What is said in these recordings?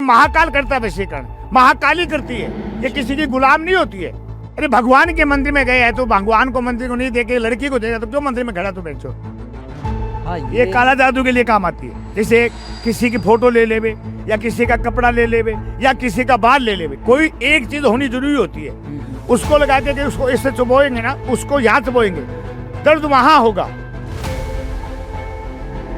महाकाल करता है वशीकरण, महाकाली करती है, ये किसी की गुलाम नहीं होती है। अरे भगवान के मंदिर में गए है तो भगवान को मंदिर को नहीं देके लड़की को देगा तो क्यों मंदिर में खड़ा तो बैठो। हाँ, ये काला जादू के लिए काम आती है। जैसे किसी की फोटो ले लेवे या किसी का कपड़ा ले लेवे या किसी का बाल ले लेवे, कोई एक चीज होनी जरूरी होती है। उसको लगा के उसको इससे चुभोएंगे ना, उसको यहाँ चुभोएंगे, दर्द वहां होगा।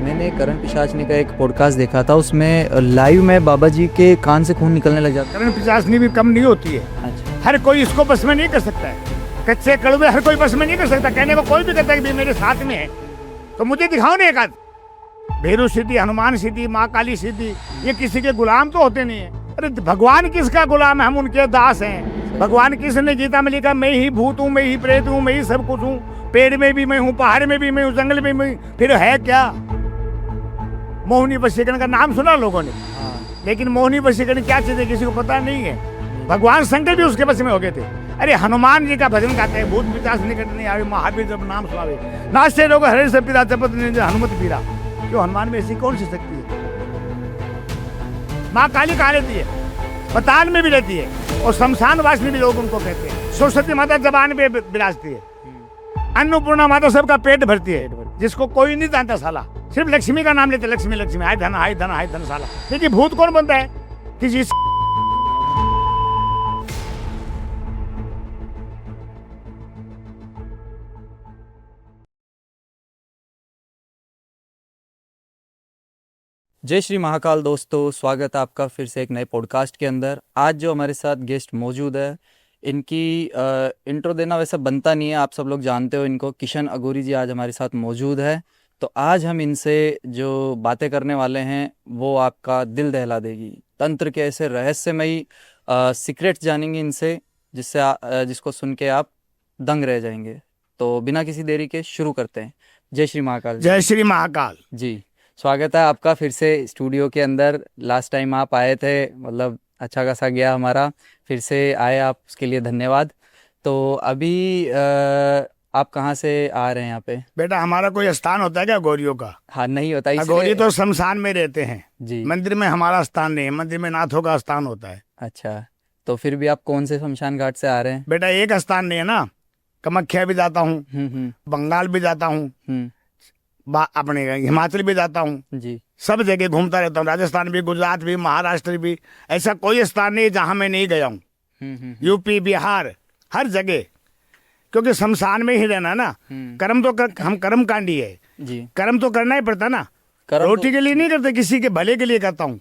मैंने करण पिशाचनी का एक पॉडकास्ट देखा था, उसमें लाइव में बाबा जी के कान से खून निकलने लग जाता। करण पिशाचनी भी कम नहीं होती है। अच्छा। हर कोई इसको बस में नहीं कर सकता है, कच्चे कड़वे हर कोई बस में नहीं कर सकता। कहने को कोई भी कहता है कि मेरे साथ में है तो मुझे दिखाओ ना एक आध। भैरव सिद्धि, हनुमान सिद्धि, माँ काली सिद्धि, ये किसी के गुलाम तो होते नहीं है। अरे भगवान किसका गुलाम है, हम उनके दास हैं। भगवान किसने गीता में लिखा, मैं ही भूत हूँ, मैं ही प्रेत हूँ, मैं ही सब कुछ हूँ, पेड़ में भी मैं हूँ, पहाड़ में भी मैं हूँ, जंगल में मैं। फिर है क्या? मोहिनी वशीकरण का नाम सुना लोगों ने, लेकिन मोहिनी वशीकरण क्या चीज है किसी को पता नहीं है। भगवान शंकर भी उसके बस में हो गए थे। अरे हनुमान जी का भजन गाते हैं, भूत पिशाच निकट नहीं आवे, महावीर जब नाम सुनावे, नाचते लोग हरे से पीरा जपत हनुमत पीरा। क्यों? हनुमान में ऐसी कौन सी शक्ति है? माँ काली कहाँ रहती है? पताल में भी रहती है, और शमशान वासिनी भी लोग उनको कहते हैं। सरस्वती माता जबान पे विराजती है, अन्नपूर्णा माता सबका पेट भरती है, जिसको कोई नहीं जानता साला। सिर्फ लक्ष्मी का नाम लेते, लक्ष्मी लक्ष्मी, हाय धन हाय धन हाय धन साला। देखिए भूत कौन बनता है? किसी जय श्री महाकाल दोस्तों, स्वागत है आपका फिर से एक नए पॉडकास्ट के अंदर। आज जो हमारे साथ गेस्ट मौजूद है, इनकी इंट्रो देना वैसा बनता नहीं है, आप सब लोग जानते हो इनको। किशन अघोरी जी आज हमारे साथ मौजूद है, तो आज हम इनसे जो बातें करने वाले हैं वो आपका दिल दहला देगी। तंत्र के ऐसे रहस्यमयी सीक्रेट्स जानेंगे इनसे, जिसको सुन के आप दंग रह जाएंगे। तो बिना किसी देरी के शुरू करते हैं। जय श्री महाकाल। जय श्री महाकाल जी, स्वागत है आपका फिर से स्टूडियो के अंदर। लास्ट टाइम आप आए थे, मतलब अच्छा खासा गया हमारा, फिर से आए आप, उसके लिए धन्यवाद। तो अभी आप कहाँ से आ रहे हैं यहाँ पे? बेटा हमारा कोई स्थान होता है क्या गौरियों का? हाँ, नहीं होता। गौरी तो शमशान में रहते हैं जी। मंदिर में हमारा स्थान नहीं है, मंदिर में नाथों का स्थान होता है। अच्छा, तो फिर भी आप कौन से शमशान घाट से आ रहे हैं? बेटा एक स्थान नहीं है ना, कामाख्या भी जाता हूँ, बंगाल भी जाता हूँ, अपने हिमाचल भी जाता हूँ जी। सब जगह घूमता रहता हूँ, राजस्थान भी, गुजरात भी, महाराष्ट्र भी। ऐसा कोई स्थान नहीं जहाँ मैं नहीं गया हूँ। यूपी, बिहार, हर जगह, क्योंकि शमशान में ही रहना ना। कर्म तो हम कर्म कांडी है जी, कर्म तो करना ही पड़ता ना। रोटी तो... के लिए नहीं करते, किसी के भले के लिए करता हूँ।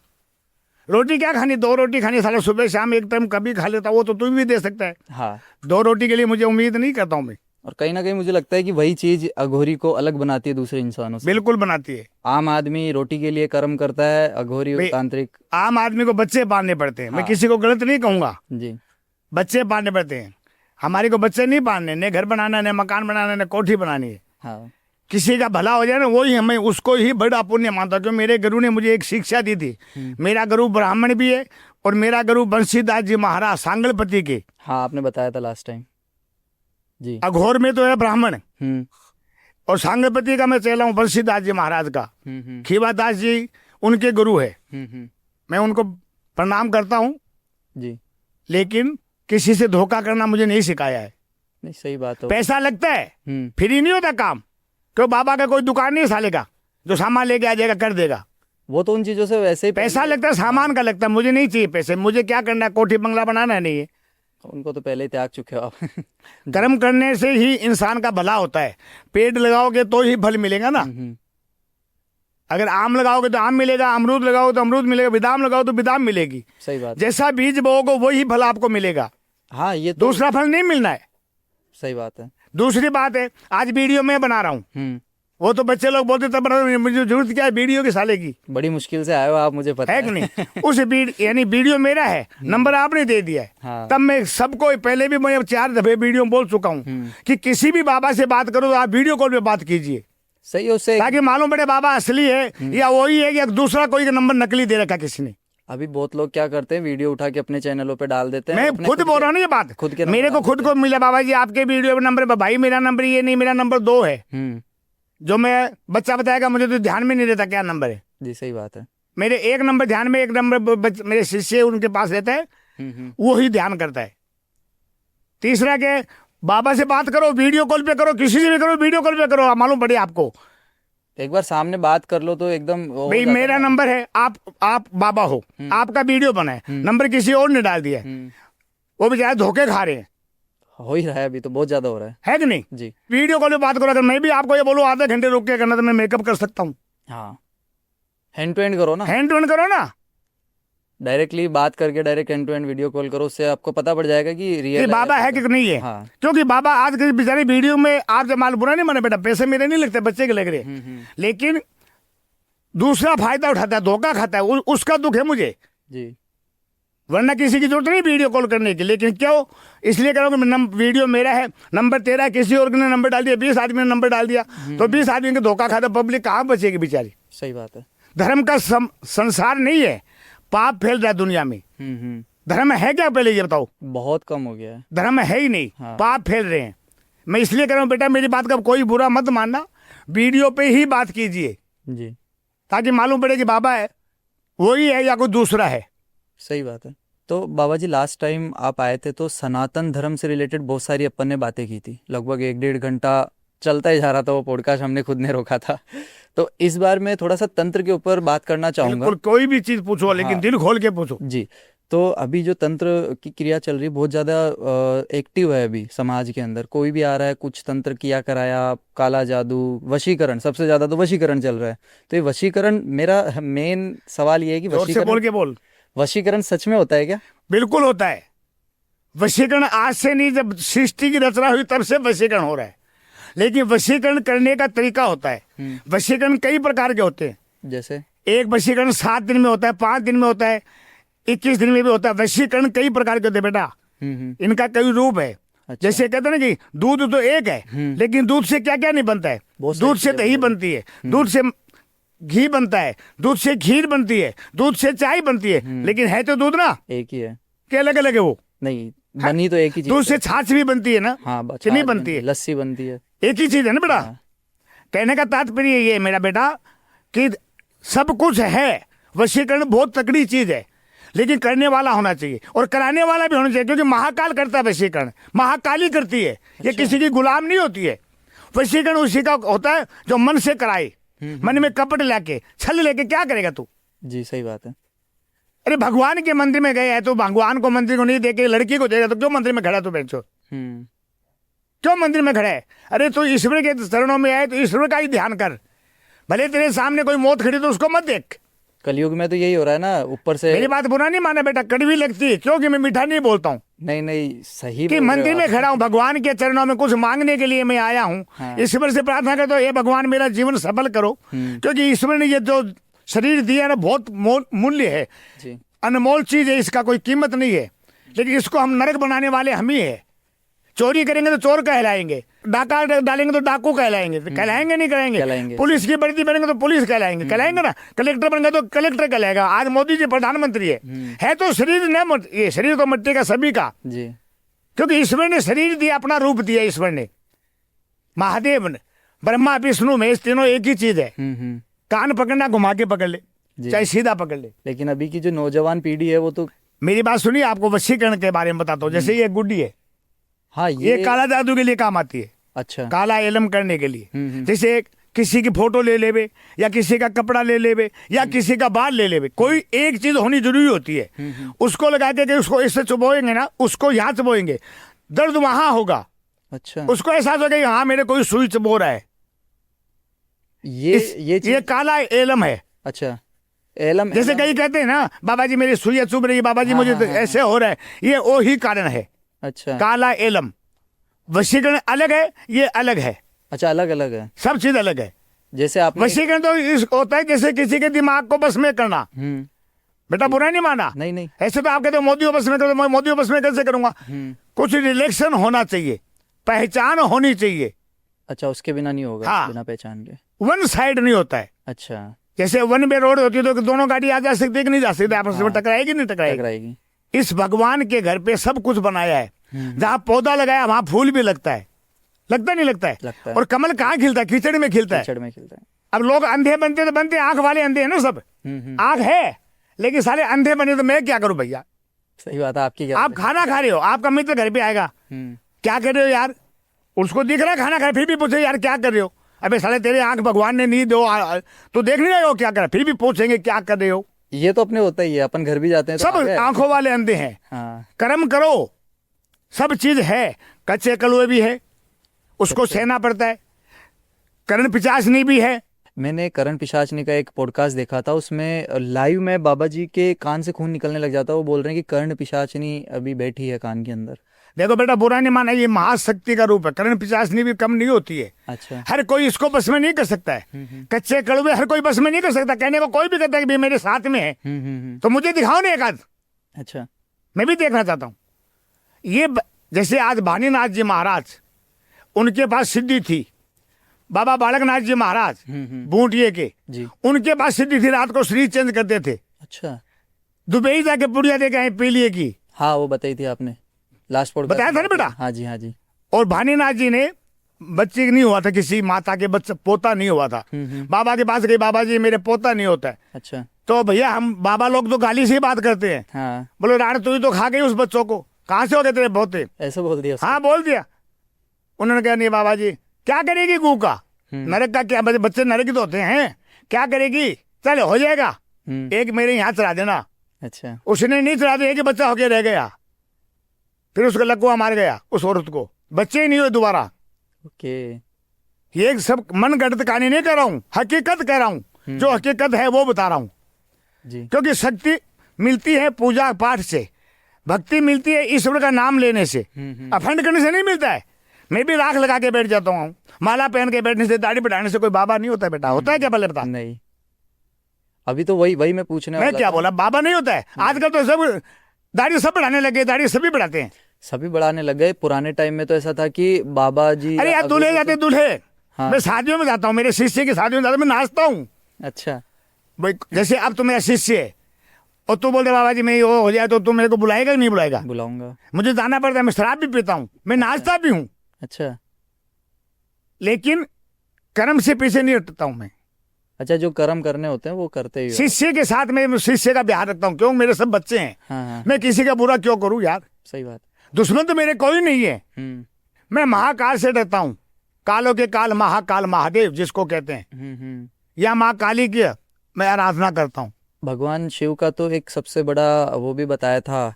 रोटी क्या खानी, 2 रोटी खानी साला, सुबह शाम एक टाइम कभी खा लेता, वो तो तू भी दे सकता है। हाँ, 2 रोटी के लिए मुझे उम्मीद नहीं करता हूँ मैं। और कहीं ना कहीं मुझे लगता है कि वही चीज अघोरी को अलग बनाती है दूसरे इंसानों से। बिल्कुल बनाती है। आम आदमी रोटी के लिए कर्म करता है, अघोरी तांत्रिक। आम आदमी को बच्चे पालने पड़ते हैं। मैं किसी को गलत नहीं कहूंगा जी, बच्चे पालने पड़ते हैं। हमारे को बच्चे नहीं पालने, न घर बनाना, न मकान बनाना, न कोठी बनानी है। हाँ, किसी का भला हो जाए ना, वही हमें उसको ही बड़ा पुण्य मानता हूं। क्योंकि मेरे गुरु ने मुझे एक शिक्षा दी थी। मेरा गुरु ब्राह्मण भी है और मेरा गुरु बंशीदास जी महाराज सांगलपति के। हाँ, आपने बताया था लास्ट टाइम जी। अघोर में तो है ब्राह्मण, और सांगलपति का मैं चेला हूँ बंशीदास जी महाराज का। खीवादास जी उनके गुरु है। मैं उनको प्रणाम करता हूँ जी, लेकिन किसी से धोखा करना मुझे नहीं सिखाया है। नहीं, सही बात है। पैसा लगता है, फ्री नहीं होता काम। क्यों? बाबा का कोई दुकान नहीं है साले का जो सामान लेके आ जाएगा कर देगा। वो तो उन चीजों से वैसे ही पैसा लगता है, सामान का लगता है। मुझे नहीं चाहिए पैसे, मुझे क्या करना है, कोठी बंगला बनाना नहीं है। उनको तो पहले ही त्याग चुके हो आप। कर्म करने से ही इंसान का भला होता है। पेड़ लगाओगे तो ही फल मिलेगा ना। अगर आम लगाओगे तो आम मिलेगा, अमरूद लगाओगे तो अमरूद मिलेगा, बादाम लगाओ तो बादाम मिलेगी। सही बात। जैसा बीज बोओगे वही फल आपको मिलेगा। हाँ, ये तो दूसरा फल नहीं मिलना है। सही बात है। दूसरी बात है, आज वीडियो मैं बना रहा हूँ, वो तो बच्चे लोग बोलते तब मुझे जरूरत क्या है वीडियो के साले की। बड़ी मुश्किल से आए हो आप, मुझे पता है कि नहीं। उस यानी वीडियो मेरा है, नंबर आपने दे दिया है। हाँ। तब मैं सबको, पहले भी मैं 4 दफे वीडियो में बोल चुका हूँ कि किसी भी बाबा से बात करो तो आप वीडियो कॉल पे बात कीजिए। सही, उससे ताकि मालूम पड़े बाबा असली है या वही है या दूसरा कोई नंबर नकली दे रखा किसी ने। अभी बहुत लोग क्या करते हैं, वीडियो उठा के अपने चैनलों पे डाल देते हैं। मैं खुद बोल रहा हूँ ना ये बात, खुद के मेरे को खुद को मिला बाबा जी आपके वीडियो पे नंबर, भाई मेरा नंबर ये नहीं, मेरा नंबर 2 है। जो मैं बच्चा बताएगा मुझे तो ध्यान में नहीं रहता क्या नंबर है। जी, सही बात है। मेरे एक नंबर ध्यान में, एक नंबर मेरे शिष्य उनके पास रहता है, वो ही ध्यान करता है। तीसरा के बाबा से बात करो, वीडियो कॉल पे करो, किसी से भी करो, वीडियो कॉल पे करो, मालूम पड़े आपको। एक बार सामने बात कर लो तो एकदम वो हो भाई जाता मेरा है ना। नंबर है, आप बाबा हो, आपका वीडियो बना है, नंबर किसी और ने डाल दिया है, वो बेचारे धोखे खा रहे हैं। हो ही रहा है अभी तो, बहुत ज्यादा हो रहा है कि नहीं? जी। वीडियो कॉल पे बात करो। अगर मैं भी आपको ये बोलूं आधे घंटे रुक के करना, तो मैं मेकअप कर सकता हूँ। हाँ, हैंड टू हैंड करो ना, हैंड टू हैंड करो ना, डायरेक्टली बात करके direct hand to hand video call करो, उससे आपको पता पड़ जाएगा कि ये रियल बाबा है कि नहीं है। हाँ। क्योंकि बाबा आज के बेचारे वीडियो में आपसे माल बुरा नहीं माने बेटा, पैसे मेरे नहीं लगते, बच्चे के लग रहे, लेकिन दूसरा फायदा उठाता है, धोखा खाता है, उसका दुख है मुझे जी। वरना किसी की जरूरत नहीं वीडियो कॉल करने की। लेकिन क्यों? इसलिए करो कि वीडियो मेरा है, नंबर तेरा है, किसी और ने नंबर डाल दिया, 20 आदमी ने नंबर डाल दिया, तो 20 आदमी को धोखा खाता, पब्लिक कहाँ बचेगी बेचारी? सही बात है। धर्म का संसार नहीं है, पाप फैल रहा है दुनिया में। धर्म है क्या पहले ये बताओ? बहुत कम हो गया है, धर्म है ही नहीं। हाँ। पाप फैल रहे हैं। मैं इसलिए कह रहा हूँ बेटा, मेरी बात का कोई बुरा मत मानना, वीडियो पे ही बात कीजिए, जी। ताकि मालूम पड़े कि बाबा है वही है या कोई दूसरा है। सही बात है। तो बाबा जी लास्ट टाइम आप आए थे तो सनातन धर्म से रिलेटेड बहुत सारी अपन ने बातें की थी, लगभग 1-1.5 घंटा चलता ही जा रहा था वो पॉडकास्ट, हमने खुद ने रोका था। तो इस बार मैं थोड़ा सा तंत्र के ऊपर बात करना चाहूंगा। बिल्कुल, कोई भी चीज पूछो, लेकिन हाँ। दिल खोल के पूछो। जी। तो अभी जो तंत्र की क्रिया चल रही है बहुत ज़्यादा एक्टिव है अभी समाज के अंदर, कोई भी आ रहा है कुछ तंत्र किया कराया, काला जादू, वशीकरण, सबसे ज़्यादा तो वशीकरण चल रहा है। तो ये वशीकरण, मेरा मेन सवाल ये है कि जोर से बोल के बोल। वशीकरण सच में होता है क्या? बिल्कुल होता है। वशीकरण आज से नहीं, जब सृष्टि की रचना हुई तब से वशीकरण हो रहा है। लेकिन वशीकरण करने का तरीका होता है। वशीकरण कई प्रकार के होते हैं। जैसे एक वशीकरण 7 दिन में होता है, 5 दिन में होता है, 21 दिन में भी होता है। वशीकरण कई प्रकार के होते हैं बेटा, इनका कई रूप है। अच्छा। जैसे कहते हैं ना कि दूध तो एक है, लेकिन दूध से क्या क्या नहीं बनता है। दूध से दही बनती है, दूध से घी बनता है, दूध से खीर बनती है, दूध से चाय बनती है, लेकिन है तो दूध ना, एक ही है, क्या अलग अलग है वो? नहीं, बनी तो एक ही चीज दूध से छाछ भी बनती है ना, हाँ, चीनी बनती है, लस्सी बनती है, एक ही चीज है ना बेटा। कहने का तात्पर्य ये है मेरा बेटा कि सब कुछ है। वशीकरण बहुत तकड़ी चीज है, लेकिन करने वाला होना चाहिए और कराने वाला भी होना चाहिए, क्योंकि महाकाल करता है वशीकरण, महाकाली करती है। ये किसी की गुलाम नहीं होती है। वशीकरण उसी का होता है जो मन से कराए, मन में कपट लेके, छल लेके क्या करेगा तू? जी सही बात है। अरे भगवान के मंदिर में गए है तो भगवान को मंदिर को नहीं देके लड़की को देगा, तो क्यों मंदिर में खड़ा तू बैठो? क्यों मंदिर में खड़ा है? अरे तो ईश्वर के चरणों में आए तो ईश्वर का ही ध्यान कर। भले तेरे सामने कोई मौत खड़ी तो उसको मत देख। कलयुग में तो यही हो रहा है ना, ऊपर से। मेरी बात बुरा नहीं माना बेटा, कड़वी लगती है क्योंकि मैं मीठा नहीं बोलता हूँ। नहीं नहीं, सही कि मंदिर में खड़ा हूँ, भगवान के चरणों में कुछ मांगने के लिए मैं आया हूँ। हाँ। ईश्वर से प्रार्थना करता हूँ, ये भगवान मेरा जीवन सफल करो, क्योंकि ईश्वर ने ये जो शरीर दिया ना बहुत मूल्य है, जी। अनमोल चीज है, इसका कोई कीमत नहीं है। लेकिन इसको हम नरक बनाने वाले हम ही है। चोरी करेंगे तो चोर कहलाएंगे, डाका डालेंगे तो डाकू कहलाएंगे, कहलाएंगे नहीं कहलाएंगे। पुलिस की वर्दी पहनेंगे तो पुलिस कहलाएंगे ना। कलेक्टर बनेंगे तो कलेक्टर कहलाएगा। आज मोदी जी प्रधानमंत्री है तो शरीर न, ये शरीर तो मिट्टी का सभी का जी, क्योंकि ईश्वर ने शरीर दिया, अपना रूप दिया ईश्वर ने। महादेव ने, ब्रह्मा विष्णु महेश तीनों एक ही चीज है। कान पकड़ना घुमा के पकड़ ले, चाहे सीधा पकड़ ले। लेकिन अभी की जो नौजवान पीढ़ी है वो तो, मेरी बात सुनिए, आपको वशीकरण के बारे में बताता हूँ। जैसे ये गुड्डी है, हाँ, ये काला जादू के लिए काम आती है। अच्छा, काला एलम करने के लिए। जैसे किसी की फोटो ले लेवे, या किसी का कपड़ा ले लेवे, या किसी का बाल ले लेवे, कोई एक चीज होनी जरूरी होती है। उसको लगा के उसको इससे चुभोएंगे ना, उसको यहाँ चुभोएंगे, दर्द वहां होगा। अच्छा, उसको एहसास होगा कि हाँ मेरे कोई सुई चुभो रहा है। ये काला एलम है। अच्छा, एलम, जैसे कई कहते हैं ना, बाबा जी मेरी सुई चुभ रही है, बाबा जी मुझे ऐसे हो रहा है, ये वो ही कारण है। अच्छा, काला एलम। वशीकरण अलग है, ये अलग है। अच्छा, अलग अलग है, सब चीज अलग है। जैसे आप वशीकरण तो होता है जैसे किसी के दिमाग को बस में करना। बेटा बुरा नहीं माना, नहीं नहीं, ऐसे तो आप कहते हो मोदी को बस में करो, मैं मोदी को बस में कैसे करूंगा? कुछ रिलेक्शन होना चाहिए, पहचान होनी चाहिए। अच्छा, उसके बिना नहीं होगा। हाँ। बिना पहचान के वन साइड नहीं होता है। अच्छा, जैसे वन में रोड होती है तो दोनों गाड़ी आ जा सकती है कि नहीं जा सकती, आपस में टकराएगी नहीं टकराएगी? इस भगवान के घर पे सब कुछ बनाया है। जहाँ पौधा लगाया वहां फूल भी लगता है, लगता नहीं लगता है? लगता है। और कमल कहाँ खिलता है? कीचड़ में खिलता है। कीचड़ में खिलता है। अब लोग अंधे बनते तो बनते, आंख वाले अंधे हैं ना सब। आंख है लेकिन साले अंधे बने, तो मैं क्या करूं भैया। सही बात है आपकी। आप खाना खा रहे हो, आपका मित्र घर पे आएगा, क्या कर रहे हो यार, उसको दिख रहा है खाना खा, फिर भी पूछे यार क्या कर रहे हो। अबे साले तेरे आंख भगवान ने नहीं दो, तो देख नहीं रहे हो क्या कर रहे, फिर भी पूछेंगे क्या कर रहे हो। ये तो अपने होता ही है, अपन घर भी जाते हैं तो सब आगे है। आंखों वाले अंधे हैं। हाँ। कर्म करो, सब चीज है, कच्चे कलुए भी है, उसको सहना पड़ता है, करण पिचासनी भी है। मैंने करण पिशाचनी का एक पॉडकास्ट देखा था, उसमें लाइव में बाबा जी के कान से खून निकलने लग जाता है। वो बोल रहे हैं कि कर्ण पिशाचनी अभी बैठी है कान के अंदर। देखो बेटा, बुरा नहीं माना, ये महाशक्ति का रूप है, करण पिचासनी भी कम नहीं होती है। अच्छा। हर कोई इसको बस में नहीं कर सकता है, कच्चे कड़वे हर कोई बस में नहीं कर सकता। कहने को कोई भी कहता है कि भाई मेरे साथ में है, तो मुझे दिखाओ ना एक आध, अच्छा। मैं भी देखना चाहता हूँ। ये जैसे आज भानीनाथ जी महाराज, उनके पास सिद्धि थी, बाबा बालकनाथ जी महाराज बूंटिये के, जी। उनके पास सिद्धि थी, रात को शरीर चेंज करते थे। अच्छा। दुबई जाके पुड़िया दे गए पी लिए की। हाँ वो बताई थी आपने लास्ट पॉडकास्ट, बताया था ना बेटा। हाँ जी, हाँ जी। और भानीनाथ जी ने बच्चे नहीं हुआ था, किसी माता के बच्चा पोता नहीं हुआ था, बाबा के पास गए, बाबा जी मेरे पोता नहीं होता है। अच्छा। तो भैया हम बाबा लोग तो गाली से ही बात करते हैं। हाँ। बोलो राण तू ही तो खा गई उस बच्चों को, कहाँ से हो गए तेरे पोते। ऐसा बोल दिया उसको? हाँ बोल दिया। उन्होंने कहा नहीं बाबा जी, क्या करेगी गू का, नरक का क्या, बच्चे नरक ही तो होते हैं, क्या करेगी, चलो हो जाएगा, एक मेरे यहाँ चढ़ा देना। अच्छा। उसने नहीं चढ़ा दिया, एक बच्चा होके रह गया, फिर उसका लकुआ मार गया उस औरत को, बच्चे ही नहीं हुए दोबारा। ओके। ये सब मन गढ़ंत कहानी नहीं कर रहा हूँ, हकीकत कह रहा हूँ, जो हकीकत है वो बता रहा हूँ जी। क्योंकि शक्ति मिलती है पूजा पाठ से, भक्ति मिलती है ईश्वर का नाम लेने से, अखंड करने से नहीं मिलता है। मैं भी राख लगा के बैठ जाता हूँ, माला पहन के बैठने से, दाढ़ी बढ़ाने से कोई बाबा नहीं होता है बेटा। होता है क्या पहले बता। नहीं, अभी तो वही मैं पूछने मैं वाला क्या था। बोला, बाबा नहीं होता है। आजकल तो सब दाढ़ी सब बढ़ाने लगे, दाढ़ी सभी बढ़ाते हैं। सभी बढ़ाने लग गए। पुराने टाइम में तो ऐसा था कि बाबा जी, अरे यार दूल्हे जाते दूल्हे। हाँ। मैं शादियों में जाता हूँ, मेरे शिष्य की शादियों में जाता हूँ, मैं नाचता हूँ। अच्छा। भाई जैसे अब तो मेरा शिष्य है और तू बोलते बाबा जी मैं वो हो जाए, तो तू मेरे को बुलाएगा कि नहीं बुलाएगा। बुलाऊंगा। मुझे जाना पड़ता है, मैं शराब भी पीता हूँ, मैं नाचता भी हूँ, अच्छा। लेकिन कर्म से पीछे नहीं हटता हूँ मैं। अच्छा, जो कर्म करने होते हैं वो करते ही हो। शिष्य के साथ मैं शिष्य का ध्यान रखता हूँ, क्यों, मेरे सब बच्चे हैं। हाँ हाँ, मैं किसी का बुरा क्यों करूँ यार। सही बात। दुश्मन तो मेरे कोई नहीं है। मैं महाकाल से डरता हूँ, कालों के काल महाकाल महादेव जिसको कहते हैं, या माँ काली की मैं आराधना करता हूँ। भगवान शिव का तो एक सबसे बड़ा वो भी बताया था,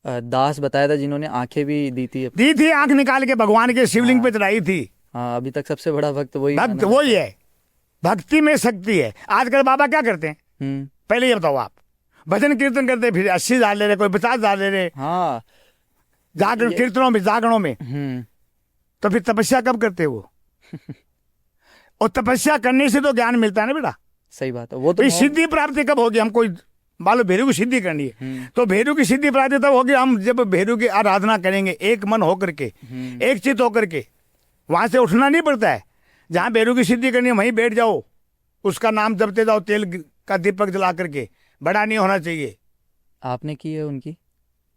दास बताया था जिन्होंने आंखें भी दी थी आंख निकाल के भगवान के शिवलिंग पे चढ़ाई थी। हाँ, अभी तक सबसे बड़ा भक्त वही भक्त माना वही है, भक्ति में शक्ति है। आजकल बाबा क्या करते हैं, पहले ये बताओ आप, भजन कीर्तन करते फिर 80 डाल ले रहे, कोई 50 डाल ले रहे। हाँ, जागरण कीर्तनों में, जागरणों में। तो फिर तपस्या कब करते हो और तपस्या करने से तो ज्ञान मिलता है ना बेटा। सही बात है। वो तो सिद्धि प्राप्ति कब होगी, हम कोई मान लो भैरव की सिद्धि करनी है, तो भैरव की सिद्धि प्राप्ति तब होगी हम जब भैरव की आराधना करेंगे, एक मन होकर के, एक चित होकर के। वहां से उठना नहीं पड़ता है, जहाँ भैरव की सिद्धि करनी है वहीं बैठ जाओ, उसका नाम जपते जाओ, तेल का दीपक जला करके। बड़ा नहीं होना चाहिए। आपने की है उनकी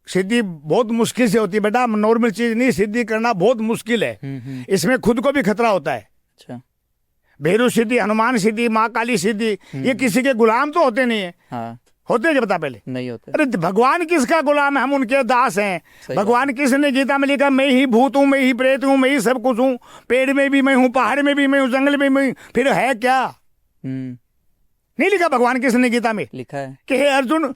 सिद्धि बहुत मुश्किल से होती है बेटा, नॉर्मल चीज नहीं, सिद्धि करना बहुत मुश्किल है। इसमें खुद को भी खतरा होता है। अच्छा। भैरव सिद्धि, हनुमान सिद्धि, माँ काली सिद्धि, ये किसी के गुलाम तो होते नहीं है। हाँ। होते क्या बता पहले, नहीं होते। अरे भगवान किसका गुलाम है, हम उनके दास हैं। भगवान किसने गीता में लिखा, मैं ही भूत हूँ, मैं ही प्रेत हूँ, मैं ही सब कुछ हूँ, पेड़ में भी मैं हूँ, पहाड़ में भी मैं हूँ, जंगल में मैं हूँ। फिर है क्या, नहीं लिखा भगवान किसने गीता में, लिखा है कि हे अर्जुन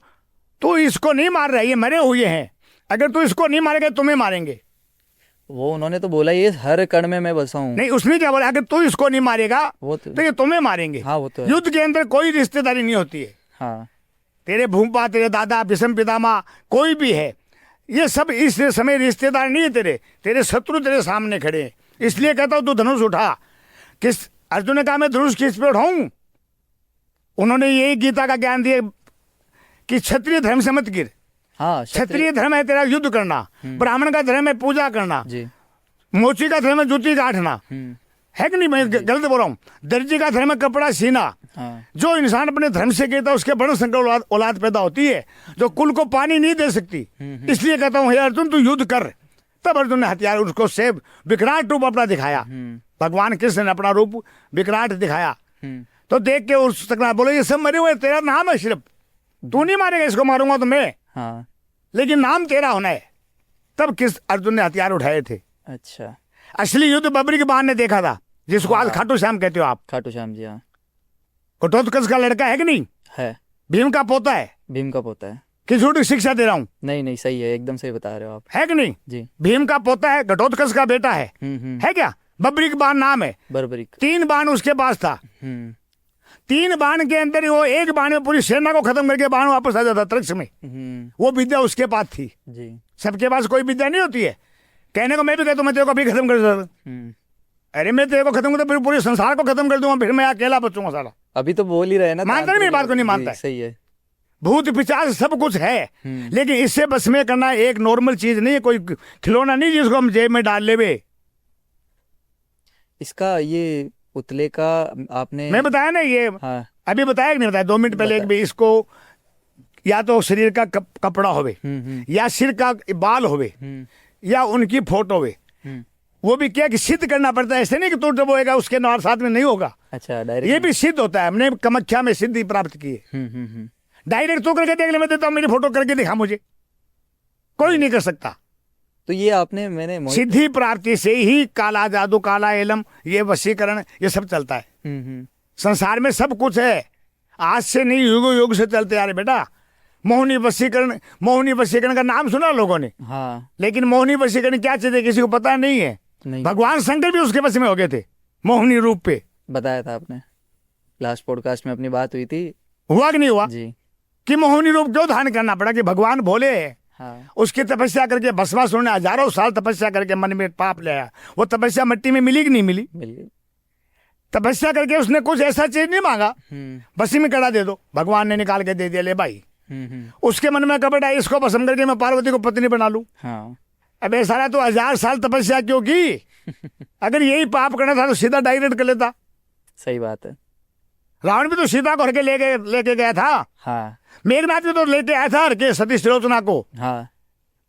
तू इसको नहीं मार रहा है, ये मरे हुए हैं, अगर तू इसको नहीं मारेगा तुम्हें मारेंगे। वो उन्होंने तो बोला ये हर कण में मैं बसा हूँ। नहीं, उसने क्या बोला, अगर तू इसको नहीं मारेगा वो तो ये तुम्हें मारेंगे। हाँ, वो तो है। युद्ध के अंदर कोई रिश्तेदारी नहीं होती है। हाँ। तेरे भूपा, तेरे दादा, भीष्म पितामह, कोई भी है, ये सब इस समय रिश्तेदार नहीं है तेरे, तेरे शत्रु तेरे सामने खड़े हैं। इसलिए कहता हूं तू धनुष उठा। किस अर्जुन ने कहा मैं धनुष किस पे उठाऊं, उन्होंने यही गीता का ज्ञान दिया कि क्षत्रिय धर्म से मत गिर। हाँ, क्षत्रिय धर्म है तेरा युद्ध करना, ब्राह्मण का धर्म है पूजा करना, मोची का धर्म है जूती काटना, है कि नहीं, मैं गलत बोल रहा हूँ। दर्जी का धर्म है कपड़ा सीना। हाँ। जो इंसान अपने धर्म से गिरता है उसके बड़े संकट औलाद पैदा होती है जो कुल को पानी नहीं दे सकती। इसलिए कहता हूँ हे अर्जुन तू युद्ध कर। तब अर्जुन ने हथियार उसको से विकराट रूप अपना दिखाया। भगवान कृष्ण ने अपना रूप विकराट दिखाया, तो देख के उस सकना बोले ये सब मरे हुए, तेरा नाम है सिर्फ, तू नहीं मारेगा, इसको मारूंगा तो मैं, हाँ। लेकिन नाम तेरा होना है। तब किस अर्जुन ने हथियार उठाए थे। अच्छा। असली युद्ध बबरी के बाण ने देखा था, जिसको आज खाटू श्याम कहते हो आप। खाटू श्याम जी, हाँ। घटोत्कच का लड़का है कि नहीं, है। भीम का पोता है। भीम का पोता है। कि झूठी शिक्षा दे रहा हूँ? नहीं नहीं, सही है, एकदम सही बता रहे हो आप। है कि नहीं? जी। भीम का पोता है, घटोत्कच का बेटा है। है क्या? बबरी के बाण नाम है। बर्बरी। 3 बाण उसके पास था। 3 बाण के अंदर वो 1 बाण में पूरी सेना को खत्म करके बाण वापस आ जाता त्रिक्ष में। वो विद्या उसके पास थी जी। सबके पास कोई विद्या नहीं होती है। कहने को मैं भी कहता हूँ मैं तेरे को अभी खत्म कर दूंगा। अरे मैं तेरे को खत्म कर, फिर पूरे संसार को खत्म कर दूंगा, फिर मैं अकेला बचूंगा सारा। अभी तो बोल ही रहे ना, मानता नहीं, मेरी बात को नहीं मानता है। सही है। भूत पिशाच सब कुछ है, लेकिन इससे बस में करना एक नॉर्मल चीज नहीं है, कोई खिलौना नहीं जिसको हम जेब में डाल ले। इसका ये पुतले का आपने मैं बताया ना ये, हाँ। अभी बताया कि नहीं बताया? 2 मिनट पहले एक भी, इसको या तो शरीर का कपड़ा होवे, या सिर का बाल होवे, या उनकी फोटो होवे, वो भी क्या कि सिद्ध करना पड़ता है। ऐसे नहीं कि तू डबोएगा उसके साथ में नहीं होगा। अच्छा, डायरेक्ट ये भी सिद्ध होता है। हमने कामाख्या में सिद्धि प्राप्त की है। डायरेक्ट तू करके देख ले, मैं देता हूँ, मेरी फोटो करके दिखा मुझे, कोई नहीं कर सकता। तो ये आपने मैंने सिद्धि प्राप्ति से ही काला जादू, काला एलम, ये वशीकरण, ये सब चलता है। संसार में सब कुछ है, आज से नहीं, युग युग से चलते आ रहे बेटा। मोहिनी वशीकरण का नाम सुना लोगों ने, हाँ। लेकिन मोहिनी वशीकरण क्या चीज है किसी को पता नहीं है। नहीं। भगवान शंकर भी उसके वश में हो गए थे, मोहिनी रूप पे। बताया था आपने, लास्ट पॉडकास्ट में अपनी बात हुई थी। हुआ कि नहीं हुआ जी? कि मोहिनी रूप क्यों धारण करना पड़ा? कि भगवान भोले है। हाँ। उसकी तपस्या करके भस्मासुर ने हजारों साल तपस्या करके मन में पाप लाया। वो तपस्या मिट्टी में मिली कि नहीं मिली? मिल गई। तपस्या करके उसने कुछ ऐसा चीज नहीं मांगा, बसी में कड़ा दे दो, भगवान ने निकाल के दे दिया, ले भाई। उसके मन में कपड़ा, इसको भस्म करके मैं पार्वती को पत्नी बना लूं। हाँ। अबे सारा तो 1000 साल तपस्या क्यों की? अगर यही पाप करना था तो सीधा डायरेक्ट कर लेता। सही बात है। रावण भी तो सीता को हर के लेके गया था। हाँ। मेघनाथ भी तो लेके आया था हर के सती श्रोतना को। हाँ।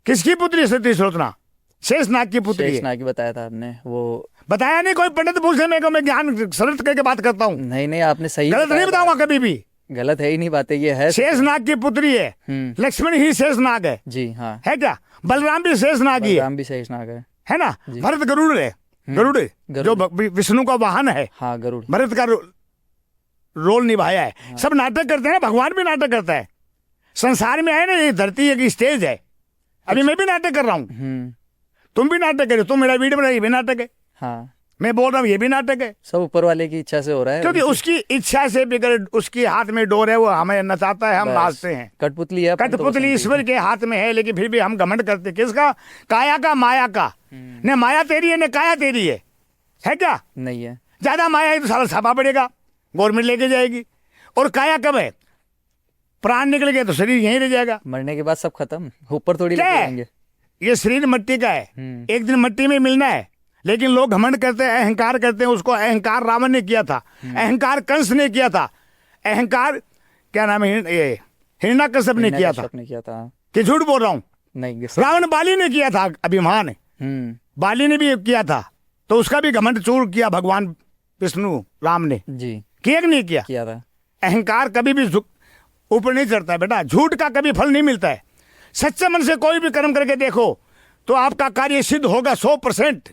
किसकी पुत्री सती श्रोतना? शेषनाग की पुत्री। शेषनाग की बताया था आपने, वो बताया नहीं। कोई पंडित पूछे मेरे को, मैं ज्ञान सरल करके बात करता हूँ। नहीं नहीं, आपने सही, गलत नहीं बताऊंगा कभी भी। गलत है ही नहीं, बातें ये है। शेषनाग की पुत्री है, लक्ष्मण ही शेषनाग है। जी हाँ। है क्या? बलराम भी शेषनाग ही है। बलराम भी शेषनाग है ना? भरत गरुड़ है, गरुड़ जो विष्णु का वाहन है। हाँ, गरुड़। भरत का रोल निभाया है। हाँ। सब नाटक करते हैं, भगवान भी नाटक करता है। संसार में है ना, ये धरती एक स्टेज है। अभी मैं भी नाटक कर रहा हूँ, तुम भी नाटक कर रहे हो। तुम मेरा वीडियो बना, ये भी नाटक है। हाँ। मैं बोल रहा हूँ, ये भी नाटक है। सब ऊपर वाले की इच्छा से हो रहा है, क्योंकि उसकी इच्छा से बिगड़, उसके हाथ में डोर है, वो हमें नचाता है, हम नाचते हैं। कठपुतली है, कठपुतली ईश्वर के हाथ में है, लेकिन फिर भी हम घमंड करते। किसका? काया का, माया का। न माया तेरी है न काया तेरी है क्या? नहीं है। ज्यादा माया है तो सारा छापा पड़ेगा, गवर्नमेंट लेके जाएगी। और काया कब है? प्राण निकल गए तो शरीर यहीं रह जाएगा, मरने के बाद सब खत्म, ऊपर थोड़ी लेके जाएंगे। ये शरीर मिट्टी का है, एक दिन मिट्टी में मिलना है। लेकिन लोग घमंड करते हैं, अहंकार करते हैं। उसको अहंकार रावण ने किया था, अहंकार कंस ने किया था, अहंकार क्या नाम है, हिरण्यकश्यप ने किया था। कि झूठ बोल रहा हूँ? नहीं, रावण बाली ने किया था, अभिमान। बाली ने भी किया था, तो उसका भी घमंड चूर किया भगवान विष्णु राम ने जी। किया कि नहीं किया था? अहंकार कभी भी ऊपर नहीं चढ़ता है बेटा। झूठ का कभी फल नहीं मिलता है। सच्चे मन से कोई भी कर्म करके देखो तो आपका कार्य सिद्ध होगा 100%।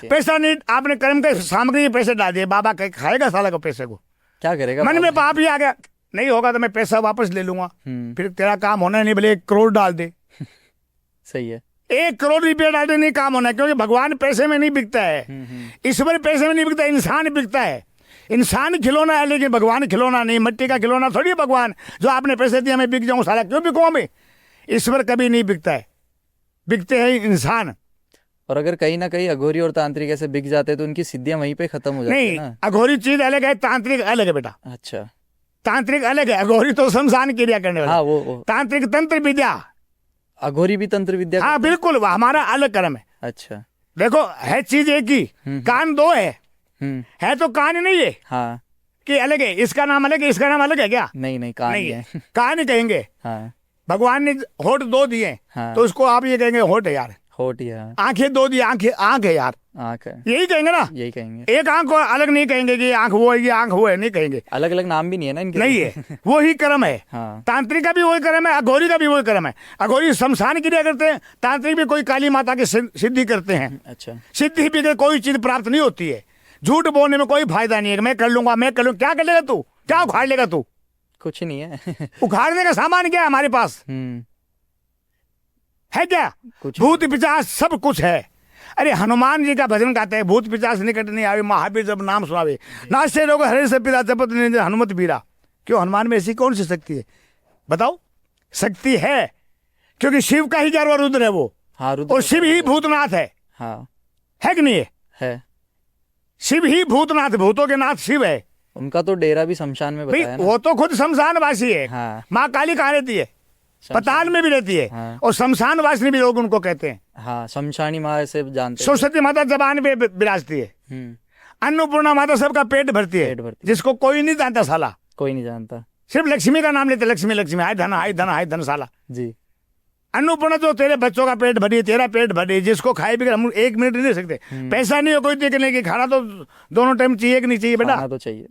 पैसा नहीं, आपने कर्म के सामग्री पैसे डाल दिए, बाबा खाएगा साला को पैसे को? क्या करेगा? मन में पाप ही आ गया, नहीं होगा तो मैं पैसा वापस ले लूंगा, फिर तेरा काम होना नहीं, भले 1 करोड़ डाल दे। सही है, 1 करोड़ रुपया डाल दे, नहीं काम होना। क्योंकि भगवान पैसे में नहीं बिकता है, ईश्वर पैसे में नहीं बिकता, इंसान बिकता है। इंसान खिलौना है, लेकिन भगवान खिलौना नहीं। मिट्टी का खिलौना थोड़ी है भगवान, जो आपने पैसे दिए मैं बिक जाऊं साला। क्यों बिकूं मैं? ईश्वर कभी नहीं बिकता है, बिकते हैं इंसान। और अगर कहीं ना कहीं अघोरी और तांत्रिक ऐसे बिक जाते तो उनकी सिद्धियां वहीं पे खत्म हो जाती है ना? नहीं, अघोरी चीज अलग है, तांत्रिक अलग है बेटा। अच्छा, तांत्रिक अलग है, अघोरी तो शमशान क्रिया करने वाला। हाँ, वो तांत्रिक तंत्र विद्या। अघोरी भी तंत्र विद्या? हाँ बिल्कुल, हमारा अलग कर्म है। अच्छा, देखो है चीज एक ही, कान 2 है तो कान नहीं है। हाँ, कि अलग है, इसका नाम अलग है, इसका नाम अलग है क्या? नहीं नहीं, कान नहीं है, कान ही कहेंगे। हाँ, भगवान ने होठ 2 दिए। हाँ, तो उसको आप ये कहेंगे होठ है यार, होठ ही है, आंखें दो दी, आंख है यार, आँख है, यही कहेंगे ना। यही कहेंगे। एक आंख को अलग नहीं कहेंगे कि आंख वो है, ये आंख वो है, नहीं कहेंगे। अलग अलग नाम भी नहीं है ना इनके? नहीं है, वो ही कर्म है। हाँ। तांत्रिक का भी वही कर्म है, अघोरी का भी वही कर्म है। अघोरी शमशान क्रिया करते हैं, तांत्रिक भी कोई काली माता की सिद्धि करते हैं। अच्छा। सिद्धि भी कोई चीज प्राप्त नहीं होती है। झूठ बोलने में कोई फायदा नहीं है। मैं कर लूंगा, मैं कर लूंगा, क्या कर लेगा तू? क्या उखाड़ लेगा तू? कुछ नहीं है। उखाड़ने का सामान क्या है हमारे पास? है क्या? कुछ भूत पिशाच सब कुछ है। अरे हनुमान जी का भजन गाते हैं, भूत पिशाच निकट नहीं आवे, महावीर जब नाम सुनावे, नाचे लोग हरे से पिता जपत निरंजन हनुमत बीरा। क्यों, हनुमान में ऐसी कौन सी शक्ति है? बताओ। शक्ति है क्योंकि शिव का ही 11वां रुद्र है वो। हाँ, रुद्र और शिव ही भूतनाथ है। हाँ, है कि नहीं है। शिव ही भूतनाथ, भूतों के नाथ शिव है। उनका तो डेरा भी शमशान में भाई बताया ना। वो तो खुद शमशान वासी है। हाँ। माँ काली कहाँ रहती है? पताल में भी रहती है। हाँ। और शमशान वासिनी भी लोग उनको कहते हैं। हाँ, शमशानी माँ से जानते हैं। सरस्वती माता जबान पे विराजती है। अन्नपूर्णा माता सबका पेट भरती है, पेट भरती है। जिसको कोई नहीं जानता साला। कोई नहीं जानता। सिर्फ लक्ष्मी का नाम लेते, लक्ष्मी लक्ष्मी, हाय धन हाय धन हाय धन साला। जी। अन्नपूर्णा जो तेरे बच्चों का पेट भरी, तेरा पेट भरी, जिसको खाए भी हम 1 मिनट नहीं दे सकते। पैसा नहीं हो कोई देखने की, खाना तो दोनों टाइम चाहिए कि नहीं चाहिए बेटा? खाना तो चाहिए।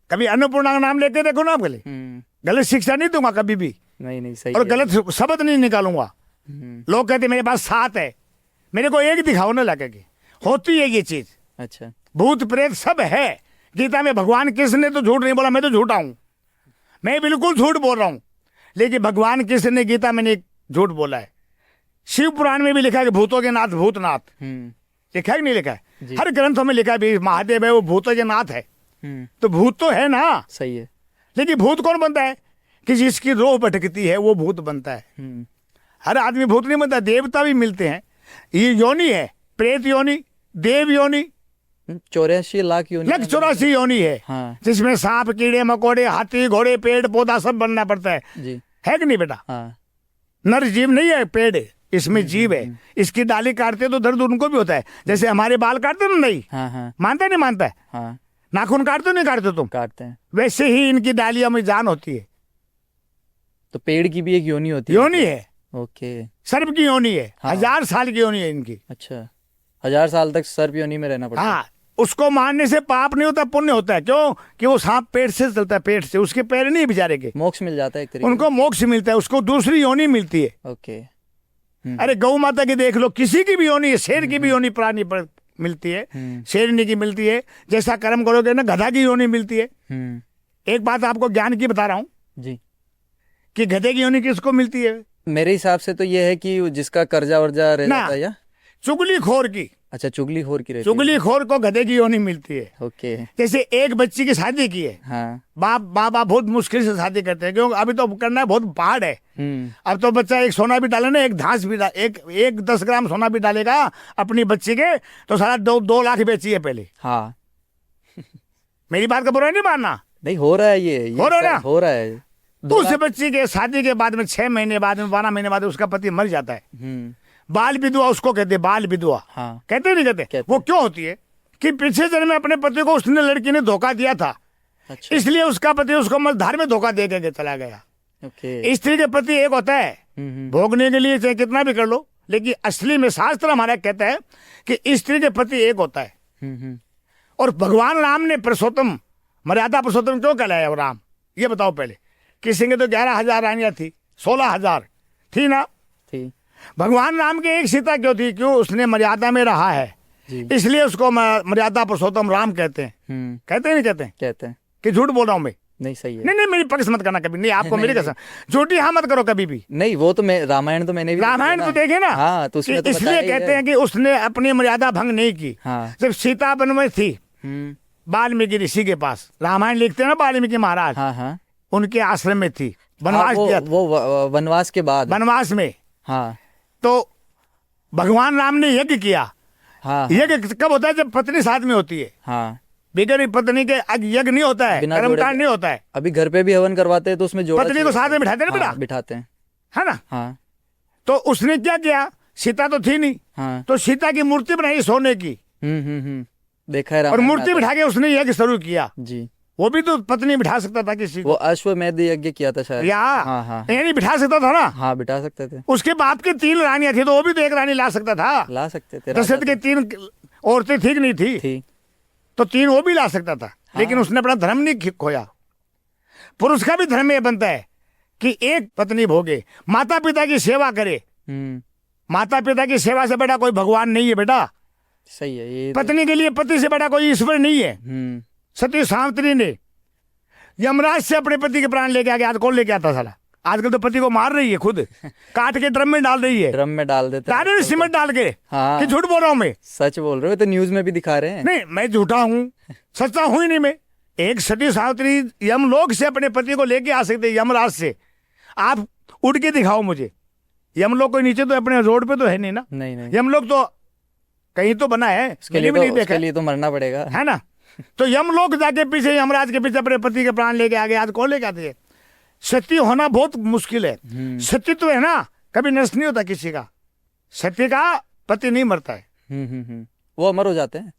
कभी अन्नपूर्णा का नाम लेके देखो ना आप। गले गलत शिक्षा नहीं दूंगा कभी भी, नहीं सही और है। गलत शब्द नहीं निकालूंगा। लोग कहते मेरे पास 7 है, मेरे को एक दिखाओ ना लगे कि होती है ये चीज। अच्छा। भूत प्रेत सब है। गीता में भगवान कृष्ण ने तो झूठ नहीं बोला, मैं तो झूठा हूं, मैं बिल्कुल झूठ बोल रहा हूं। लेकिन भगवान कृष्ण ने गीता में नहीं झूठ बोला है। शिव पुराण में भी लिखा है कि भूतों के नाथ भूतनाथ। लिखा है कि नहीं लिखा है? हर ग्रंथों में लिखा है भी महादेव है वो भूतों के नाथ है। तो भूत तो है ना। सही है। लेकिन भूत कौन बनता है? कि जिसकी रोह भटकती है वो भूत बनता है। हर आदमी भूत नहीं बनता। देवता भी मिलते हैं। ये योनि है, प्रेत योनि, देव योनि, 84 लाख योनि, 184 योनि है। हाँ। जिसमें सांप, कीड़े मकोड़े, हाथी घोड़े, पेड़ पौधा सब बनना पड़ता है। जी। है कि नहीं बेटा? हाँ। नर जीव नहीं है, पेड़ है, इसमें जीव है। इसकी डाली काटते तो दर्द उनको भी होता है। जैसे हमारे बाल काटते ना, नहीं हाँ। मानता नहीं मानता है? हाँ, नाखून काटते नहीं काटते तुम? काटते हैं। वैसे ही इनकी डालियों में जान होती है। तो पेड़ की भी एक योनि होती है? योनि है। ओके। सर्प की योनि है। हाँ। 1000 साल की योनि है इनकी। अच्छा, 1000 साल तक सर्प योनि में रहना पड़ता है? हाँ, उसको मारने से पाप नहीं होता, पुण्य होता है। क्यों? कि वो सांप पेट से चलता है, पेट से। उसके पैर नहीं बेचारे के, मोक्ष मिल जाता है एक तरीके उनको मोक्ष मिलता है, उसको दूसरी योनि मिलती है। ओके। अरे गौ माता की देख लो, किसी की भी योनि है, शेर की भी योनि प्राणी पर मिलती है, शेरनी की मिलती है। जैसा कर्म करोगे ना, गधा की योनि मिलती है। एक बात आपको ज्ञान की बता रहा हूँ जी, कि गधे की योनि किसको मिलती है? मेरे हिसाब से तो ये है कि जिसका कर्जा वर्जा रह ना, जाता है या? चुगलीखोर की। अच्छा, चुगलीखोर की रहती है। चुगलीखोर को गधे की योनि मिलती है। ओके। जैसे एक बच्ची की शादी की है, हाँ। बाप बहुत मुश्किल से शादी करते हैं, क्योंकि अभी तो करना है बहुत पहाड़ है। अब तो बच्चा एक सोना भी डाले ना, एक धांस भी एक 10 ग्राम सोना भी डालेगा अपनी बच्ची के, तो सारा 2 लाख बेची है पहले। हाँ। मेरी बात का बुरा नहीं मानना। नहीं, हो रहा है ये हो रहा है ना? हो रहा है। तो उस बच्ची के शादी के बाद में 6 महीने बाद में, 12 महीने बाद उसका पति मर जाता है। बाल विधवा उसको कहते, बाल विधवा। हाँ। कहते नहीं कहते? वो क्यों होती है? कि पिछले जन्म में अपने पति को उसने, लड़की ने धोखा दिया था। अच्छा। इसलिए उसका पति उसको मझधार में धोखा दे के चला गया। ओके। स्त्री के प्रति एक होता है, भोगने के लिए चाहे कितना भी कर लो, लेकिन असली में शास्त्र हमारा कहता है कि स्त्री के प्रति एक होता है। और भगवान राम ने पुरुषोत्तम, मर्यादा पुरुषोत्तम क्यों कहलाया वो राम? ये बताओ पहले। किसी के तो 11,000 रानियां थी, 16,000 थी ना? थी। भगवान राम के एक सीता क्यों थी? क्यों? उसने मर्यादा में रहा है, इसलिए उसको मर्यादा पुरुषोत्तम राम कहते हैं। कहते हैं नहीं कहते? कहते हैं। कि झूठ बोल रहा हूं मैं? नहीं, सही है। नहीं, मेरी पक्ष मत करना कभी। नहीं, आपको मेरी कसम, झूठी हाँ मत करो कभी भी। नहीं, वो तो मैं रामायण तो मैंने भी रामायण तो देखे ना। हाँ, तो उसमें तो इसलिए कहते हैं कि उसने अपनी मर्यादा भंग नहीं की। हाँ। जब सीता वन में थी, वाल्मीकि ऋषि के पास, रामायण लिखते हैं ना वाल्मीकि महाराज, हाँ, उनके आश्रम में थी। वनवास वो, किया, वो वनवास के बाद, वनवास में। हाँ। तो भगवान राम ने यज्ञ किया। हाँ। यज्ञ कब होता है? जब पत्नी साथ में होती है। हाँ। बिगड़ पत्नी के यज्ञ नहीं होता है, कर्मकांड नहीं होता है। अभी घर पे भी हवन करवाते हैं तो उसमें जोड़ा पत्नी को साथ में बिठाते हैं ना बेटा? बिठाते हैं, है ना? हाँ। तो उसने क्या किया? सीता तो थी नहीं। हाँ। तो सीता की मूर्ति बनाई सोने की। देखा है। और मूर्ति बिठा के उसने यज्ञ शुरू किया। जी। वो भी तो पत्नी बिठा सकता था किसी वो को, अश्वमेध यज्ञ किया था शायद। या हाँ हाँ यानी बिठा सकता था ना। हाँ, बिठा सकते थे, उसके बाप की 3 रानियां थी तो वो भी तो एक रानी ला सकता था। ला सकते थे। दशरथ के 3 औरतें ठीक नहीं थी थी। तो 3 वो भी ला सकता था। लेकिन उसने अपना धर्म नहीं खोया। पुरुष का भी धर्म ये बनता है कि एक पत्नी भोगे, माता पिता की सेवा करे। माता पिता की सेवा से बड़ा कोई भगवान नहीं है बेटा। सही है ये। पत्नी के लिए पति से बड़ा कोई ईश्वर नहीं है। सती सावित्री ने यमराज से अपने पति के प्राण लेके आ गया। आज कौन लेके आता साला? आजकल तो पति को मार रही है, खुद काट के ड्रम में डाल रही है। ड्रम में डाल देते डाले हैं। सिमट डाल के। हाँ। कि झूठ बोल रहा हूं मैं? सच बोल रहे हो, तो न्यूज में भी दिखा रहे हैं। नहीं, मैं झूठा हूं, सच्चा हूं ही नहीं मैं। एक सती सावित्री यमलोक से अपने पति को लेके आ सकते, यमराज से। आप उड़ के दिखाओ मुझे। यमलोक कोई नीचे तो अपने रोड पे तो है नहीं ना। नहीं यमलोक तो कहीं तो बना है, उसके लिए मैंने भी तो, नहीं देखा उसके लिए तो मरना पड़ेगा, है ना। तो यमलोक जाके पीछे यमराज के पीछे अपने पति के प्राण लेके आ गए। आज कौन लेके आते हैं? सत्य होना बहुत मुश्किल है। सत्यत्व है ना, कभी नष्ट नहीं होता किसी का। सत्य का पति नहीं मरता है। वो अमर हो जाते हैं।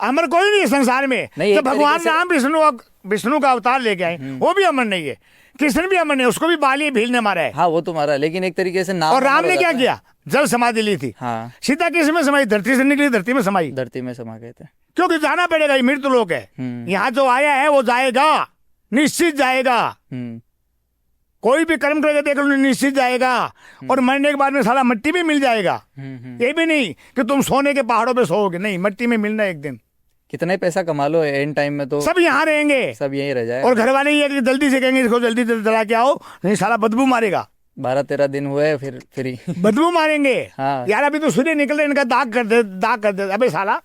अमर कोई नहीं है संसार में। नहीं, तो एक भगवान तरीके राम विष्णु का अवतार लेके आए, वो भी अमर नहीं है। कृष्ण भी अमर नहीं, उसको भी बाली भील ने मारा है। हाँ, वो तो मारा, लेकिन एक तरीके से नाम। और राम अमर ने हो क्या जाता है। किया? जल समाधि ली थी। हाँ, सीता किस में समाई? धरती से निकली, धरती में समाई। धरती में समा गए थे। क्योंकि जाना पड़ेगा, ये मृत्यु लोक है। यहाँ जो आया है वो जाएगा, निश्चित जाएगा। कोई भी कर्म करके देख लो, निश्चित जाएगा। और मरने के बाद में साला मट्टी भी मिल जाएगा। ये भी नहीं कि तुम सोने के पहाड़ों पे सोओगे, नहीं, मट्टी में मिलना एक दिन। कितना ही पैसा कमा लो, एंड टाइम में तो सब यहाँ रहेंगे, सब यहीं रह जाएगा। और घर वाले ये जल्दी से कहेंगे इसको जल्दी जला के आओ, नहीं साला बदबू मारेगा। 12-13 दिन हुए फिर ही बदबू मारेंगे। हाँ। यार अभी तो सूर्य निकल रहे, इनका दाग कर दे। अबे साला,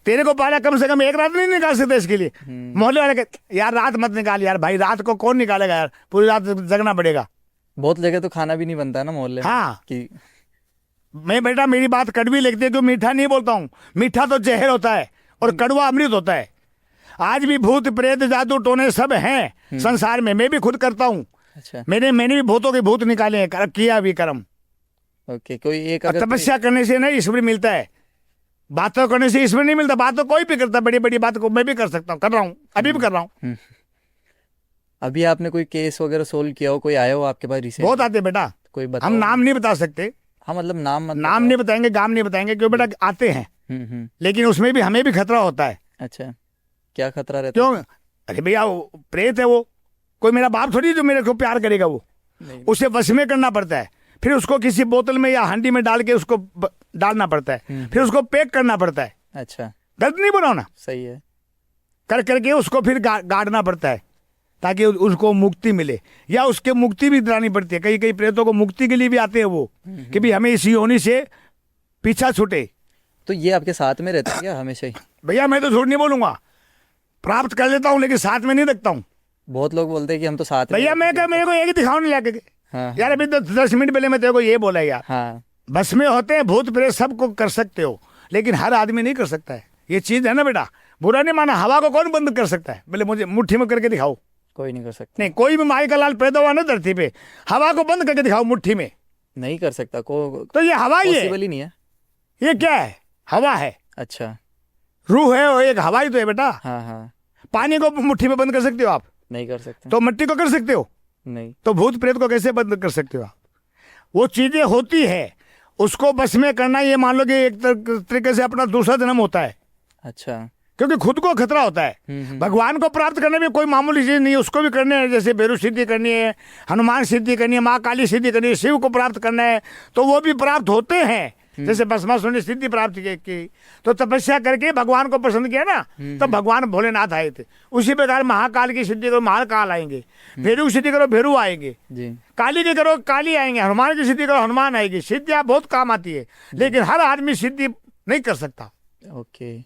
तेरे को पाला कम से कम एक रात नहीं निकाल सकते इसके लिए। मोहल्ले वाले कहते यार रात मत निकाल यार। भाई रात को कौन निकालेगा यार? पूरी रात जगना पड़ेगा। बहुत जगह तो खाना भी नहीं बनता है ना मोहल्ले में। हाँ। कि मैं बेटा, मेरी बात कड़वी लगती है, क्यों? मीठा नहीं बोलता हूँ। मीठा तो जहर होता है और कड़वा अमृत होता है। आज भी भूत प्रेत जादू टोने सब हैं संसार में। मैं भी खुद करता हूँ। अच्छा। मैंने भी भूतों के भूत निकाले हैं, किया भी कर्म। ओके, कोई एक और तपस्या करने से नहीं ईश्वर मिलता है, बातों करने से ईश्वर नहीं मिलता। बात तो कोई भी करता, बड़ी बड़ी बात को मैं भी कर सकता हूँ, कर रहा हूँ, अभी भी कर रहा हूँ। अभी आपने कोई केस वगैरह सोल्व किया हो, कोई आया हो आपके पास रिसेंट? बहुत आते बेटा, कोई बताओ। हम नाम नहीं बता सकते। हाँ, मतलब नाम नाम नहीं बताएंगे, गाम नहीं बताएंगे, क्यों बेटा आते हैं। लेकिन उसमें भी हमें भी खतरा होता है। अच्छा, क्या खतरा रहता है? क्यों? अरे भैया वो प्रेत है, वो कोई मेरा बाप थोड़ी जो मेरे को प्यार करेगा। वो उसे वश में करना पड़ता है, फिर उसको किसी बोतल में या हांडी में डाल के उसको डालना पड़ता है, फिर उसको पैक करना पड़ता है। अच्छा, गलत नहीं बनाना, सही है। कर करके उसको फिर गाड़ना पड़ता है ताकि उसको मुक्ति मिले, या उसके मुक्ति भी दिलानी पड़ती है। कई कई प्रेतों को मुक्ति के लिए भी आते हैं वो, कि भी हमें इसी योनि से पीछा छूटे। तो ये आपके साथ में रहता है क्या हमेशा ही? भैया मैं तो झूठ नहीं बोलूंगा, प्राप्त कर लेता हूँ लेकिन साथ में नहीं रखता हूँ। बहुत लोग बोलते हैं कि हम तो साथ में। भैया मैं क्या, मेरे को एक ही दिखाओ नहीं लाके। हाँ। यार अभी तो 10 मिनट पहले मैं तेरे को ये बोला यार। हाँ। बस में होते हैं भूत प्रेत, सबको कर सकते हो, लेकिन हर आदमी नहीं कर सकता है। ये चीज है ना बेटा, बुरा नहीं माना। हवा को कौन बंद कर सकता है? बोले मुझे मुट्ठी में करके दिखाओ। कोई नहीं कर सकता। नहीं, कोई भी माई का लाल पैदा हुआ ना धरती पे, हवा को बंद करके दिखाओ मुट्ठी में। नहीं कर सकता को। तो ये हवा ही है, पॉसिबल ही नहीं है। ये क्या है? हवा है। अच्छा, रूह है, और एक हवा ही तो है बेटा। हाँ हाँ। पानी को मुट्ठी में बंद कर सकते हो आप? नहीं कर सकते। तो मिट्टी को कर सकते हो? नहीं। तो भूत प्रेत को कैसे बंद कर सकते हो आप? वो चीजें होती है, उसको बस में करना, ये मान लो कि एक तरीके से अपना दूसरा जन्म होता है। अच्छा। क्योंकि खुद को खतरा होता है। भगवान को प्राप्त करने में कोई मामूली चीज नहीं है, उसको भी करने है। जैसे भैरव सिद्धि करनी है, हनुमान सिद्धि करनी है, माँ काली सिद्धि करनी है, शिव को प्राप्त करना है, तो वो भी प्राप्त होते हैं। जैसे भस्मासुर ने सिद्धि प्राप्त की, तो तपस्या करके भगवान को पसंद किया ना, तब भगवान भोलेनाथ आए थे। उसी प्रकार महाकाल की सिद्धि करो, महाकाल आएंगे। भैरव की सिद्धि करो, भैरव आएंगे जी। काली की करो, काली आएंगे। हनुमान की सिद्धि करो, हनुमान आएगी। सिद्धियाँ बहुत काम आती है, लेकिन हर आदमी सिद्धि नहीं कर सकता। ओके,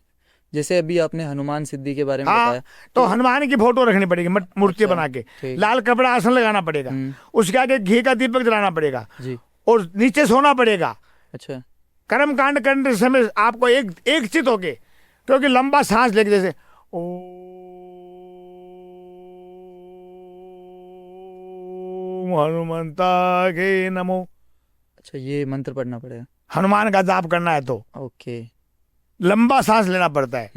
जैसे अभी आपने हनुमान सिद्धि के बारे में हाँ, बताया, तो हनुमान की फोटो रखनी पड़ेगी, मूर्ति अच्छा, बना के, ठीक। लाल कपड़ा आसन लगाना पड़ेगा, उसके आगे घी का दीपक जलाना पड़ेगा जी। और नीचे सोना पड़ेगा। अच्छा। कर्म कांड करने समय आपको एक चित होके, क्योंकि लंबा सांस लेके, जैसे ओम हनुमंता के नमो, अच्छा, ये मंत्र पढ़ना पड़ेगा, हनुमान का जाप करना है तो ओके। लंबा सांस लेना पड़ता है,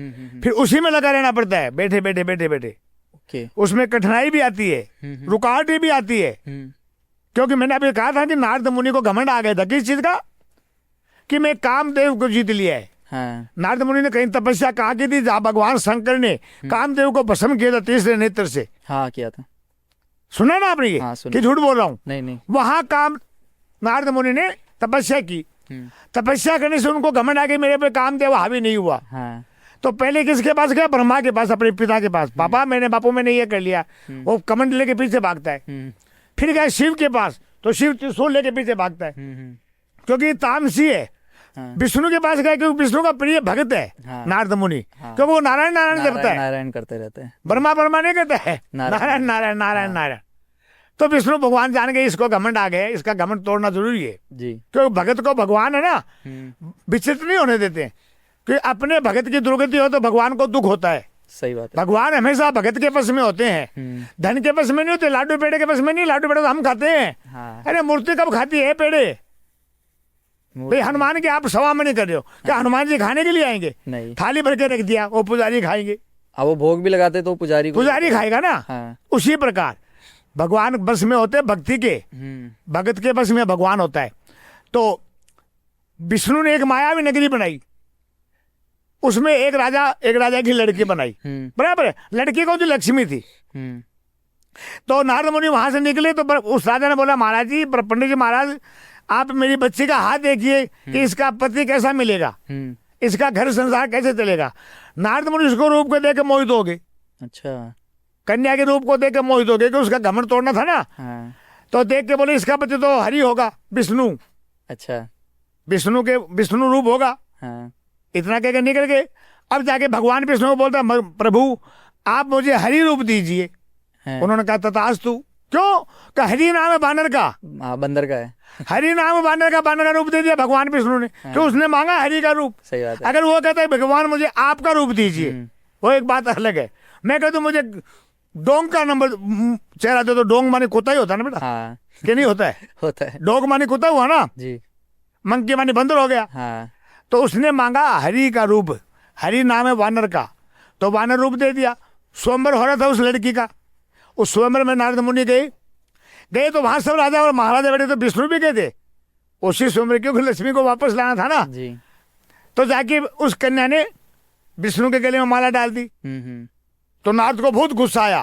फिर उसी में लगा रहना पड़ता है, बैठे बैठे बैठे बैठे। ओके। उसमें कठिनाई भी आती है, रुकावटें भी आती है। क्योंकि मैंने अभी कहा था कि नारद मुनि को घमंड आ गया था किस चीज का, कि मैं कामदेव को जीत लिया है। हाँ। नारद मुनि ने कहीं तपस्या कहा की थी जहाँ भगवान शंकर ने कामदेव को भस्म किया था तीसरे नेत्र से। हाँ किया था। सुना ना आपने ये? हाँ, सुना। कि झूठ बोल रहा हूँ? नहीं नहीं। वहां काम नारद मुनि ने तपस्या की, तपस्या करने से उनको घमंड आ गई मेरे पे कामदेव हावी नहीं हुआ। हाँ। तो पहले किसके पास गया? ब्रह्मा के पास, अपने पिता के पास। पापा मैंने ये कर लिया। वो कमंड लेके पीछे भागता है। फिर गया शिव के पास, तो शिव त्रिशूल लेके पीछे भागता है, क्योंकि तामसी है। हाँ। विष्णु के पास गया क्योंकि विष्णु का प्रिय भक्त है। हाँ। नारद मुनि, हाँ। क्योंकि वो नारायण नारायण जपता है, नारायण करते रहते हैं। ब्रह्मा नहीं कहता है, नारायण। नारायण नारायण नारायण नारायण। तो विष्णु भगवान जान गए इसको घमंड आ गया, इसका घमंड तोड़ना जरूरी है। जी। क्योंकि भगत को भगवान है ना, विचलित नहीं होने देते। कि अपने भगत की दुर्गति हो तो भगवान को दुख होता है। सही बात है। भगवान हमेशा भगत के पक्ष में होते हैं, धन के पक्ष में नहीं होते। लाडू पेड़े के पक्ष में नहीं, लाडू पेड़े तो हम खाते हैं। हाँ। अरे मूर्ति कब खाती है पेड़े? भाई हनुमान के आप सवा में नहीं कर रहे हो क्या? हनुमान जी खाने के लिए आएंगे? नहीं। थाली भर के रख दिया, वो पुजारी खाएंगे। अब वो भोग भी लगाते तो पुजारी खाएगा ना। हाँ। उसी प्रकार भगवान बस में होते भक्ति के, भगत के बस में भगवान होता है। तो विष्णु ने एक मायावी नगरी बनाई, उसमें एक राजा की लड़की बनाई, बराबर है। लड़की को जो लक्ष्मी थी। तो नारद मुनि वहां से निकले तो उस राजा ने बोला, महाराज जी, पंडित जी महाराज, आप मेरी बच्ची का हाथ देखिए कि इसका पति कैसा मिलेगा, इसका घर संसार कैसे चलेगा। नारद मुनि उसको रूप को देख के मोहित हो गए। अच्छा। कन्या के रूप को देख के मोहित हो गए, कि उसका घमंड तोड़ना था ना। हाँ। तो देख के बोले इसका पति तो हरि होगा, विष्णु। अच्छा। विष्णु रूप होगा। हाँ। इतना कहकर निकल गए। अब जाके भगवान विष्णु को बोलता, प्रभु आप मुझे हरि रूप दीजिए। उन्होंने कहा तथास्तु। क्यों? का हरि नाम है बानर का। हाँ, बंदर का है। हरि नाम है बानर का रूप दे दिया भगवान विष्णु ने। क्यों? उसने मांगा हरि का रूप। सही बात है। अगर वो कहता है भगवान मुझे आपका रूप दीजिए, वो एक बात अलग है। मैं कहता हूँ मुझे डोंग का नंबर चेहरा दे, तो डोंग माने कुत्ता ही होता है ना बेटा। हाँ। कि नहीं होता है? होता है। डोग माने कुत्ता हुआ ना जी। मंकी माने बंदर हो गया। हाँ। तो उसने मांगा हरि का रूप, हरि नाम है वानर का, तो वानर रूप दे दिया। स्वयंवर हो रहा था उस लड़की का। उस स्वयंवर में नारद मुनि गए तो वहां सब राजा और महाराजा बैठे, तो विष्णु भी गए थे उसी स्वयंवर, क्योंकि लक्ष्मी को वापस लाना था ना जी। तो जाके उस कन्या ने विष्णु के गले में माला डाल दी। तो नारद को बहुत गुस्सा आया